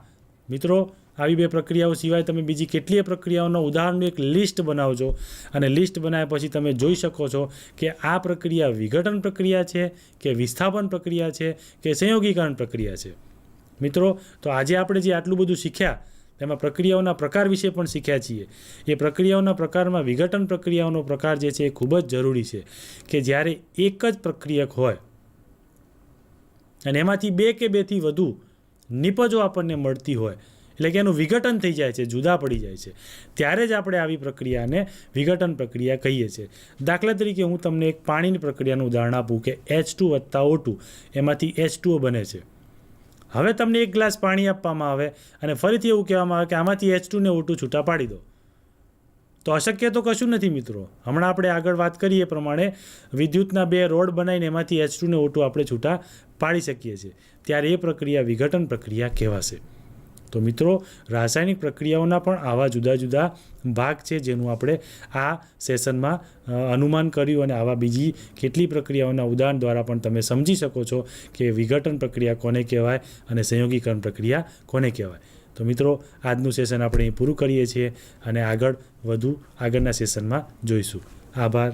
મિત્રો, આવી 2 પ્રક્રિયાઓ સિવાય તમે બીજી કેટલીય પ્રક્રિયાઓના ઉદાહરણનું એક લિસ્ટ બનાવજો અને લિસ્ટ બનાવ્યા પછી તમે જોઈ શકો છો કે આ પ્રક્રિયા વિઘટન પ્રક્રિયા છે કે વિસ્થાપન પ્રક્રિયા છે કે સંયોગીકરણ પ્રક્રિયા છે. મિત્રો, તો આજે આપણે જે આટલું બધું શીખ્યા તેમાં પ્રક્રિયાઓના પ્રકાર વિશે પણ શીખ્યા છીએ. એ પ્રક્રિયાઓના પ્રકારમાં વિઘટન પ્રક્રિયાઓનો પ્રકાર જે છે એ ખૂબ જ જરૂરી છે કે જ્યારે એક જ પ્રક્રિયક હોય અને એમાંથી 2 કે 2થી વધુ નિપજો આપણને મળતી હોય, એટલે કે એનું વિઘટન થઈ જાય છે, જુદા પડી જાય છે, ત્યારે જ આપણે આવી પ્રક્રિયાને વિઘટન પ્રક્રિયા કહીએ છીએ. દાખલા તરીકે હું તમને એક પાણીની પ્રક્રિયાનું ઉદાહરણ આપું કે H2 + O2 એમાંથી H2O બને છે. હવે તમને 1 ગ્લાસ પાણી આપવામાં આવે અને ફરીથી એવું કહેવામાં આવે કે આમાંથી H2 ને O2 છૂટા પાડી દો. તો અશક્ય તો કશું નથી મિત્રો. હમણાં આપણે આગળ વાત કરીએ પ્રમાણે વિદ્યુતના 2 રોડ બનાવીને એમાંથી H2 ને O2 આપણે છૂટા પાડી શકીએ છીએ. ત્યારે એ પ્રક્રિયા વિઘટન પ્રક્રિયા કહેવાશે. તો મિત્રો રાસાયણિક પ્રક્રિયાઓના પણ આવા જુદા જુદા ભાગ છે જેનું આપણે આ સેશનમાં અનુમાન કર્યું, અને આવા બીજી કેટલી પ્રક્રિયાઓના ઉદાહરણ દ્વારા પણ તમે સમજી શકો છો કે વિઘટન પ્રક્રિયા કોને કહેવાય અને સંયોગીકરણ પ્રક્રિયા કોને કહેવાય. તો મિત્રો આજનું સેશન આપણે અહીં પૂરું કરીએ છીએ અને આગળના સેશનમાં જોઈશું. આભાર.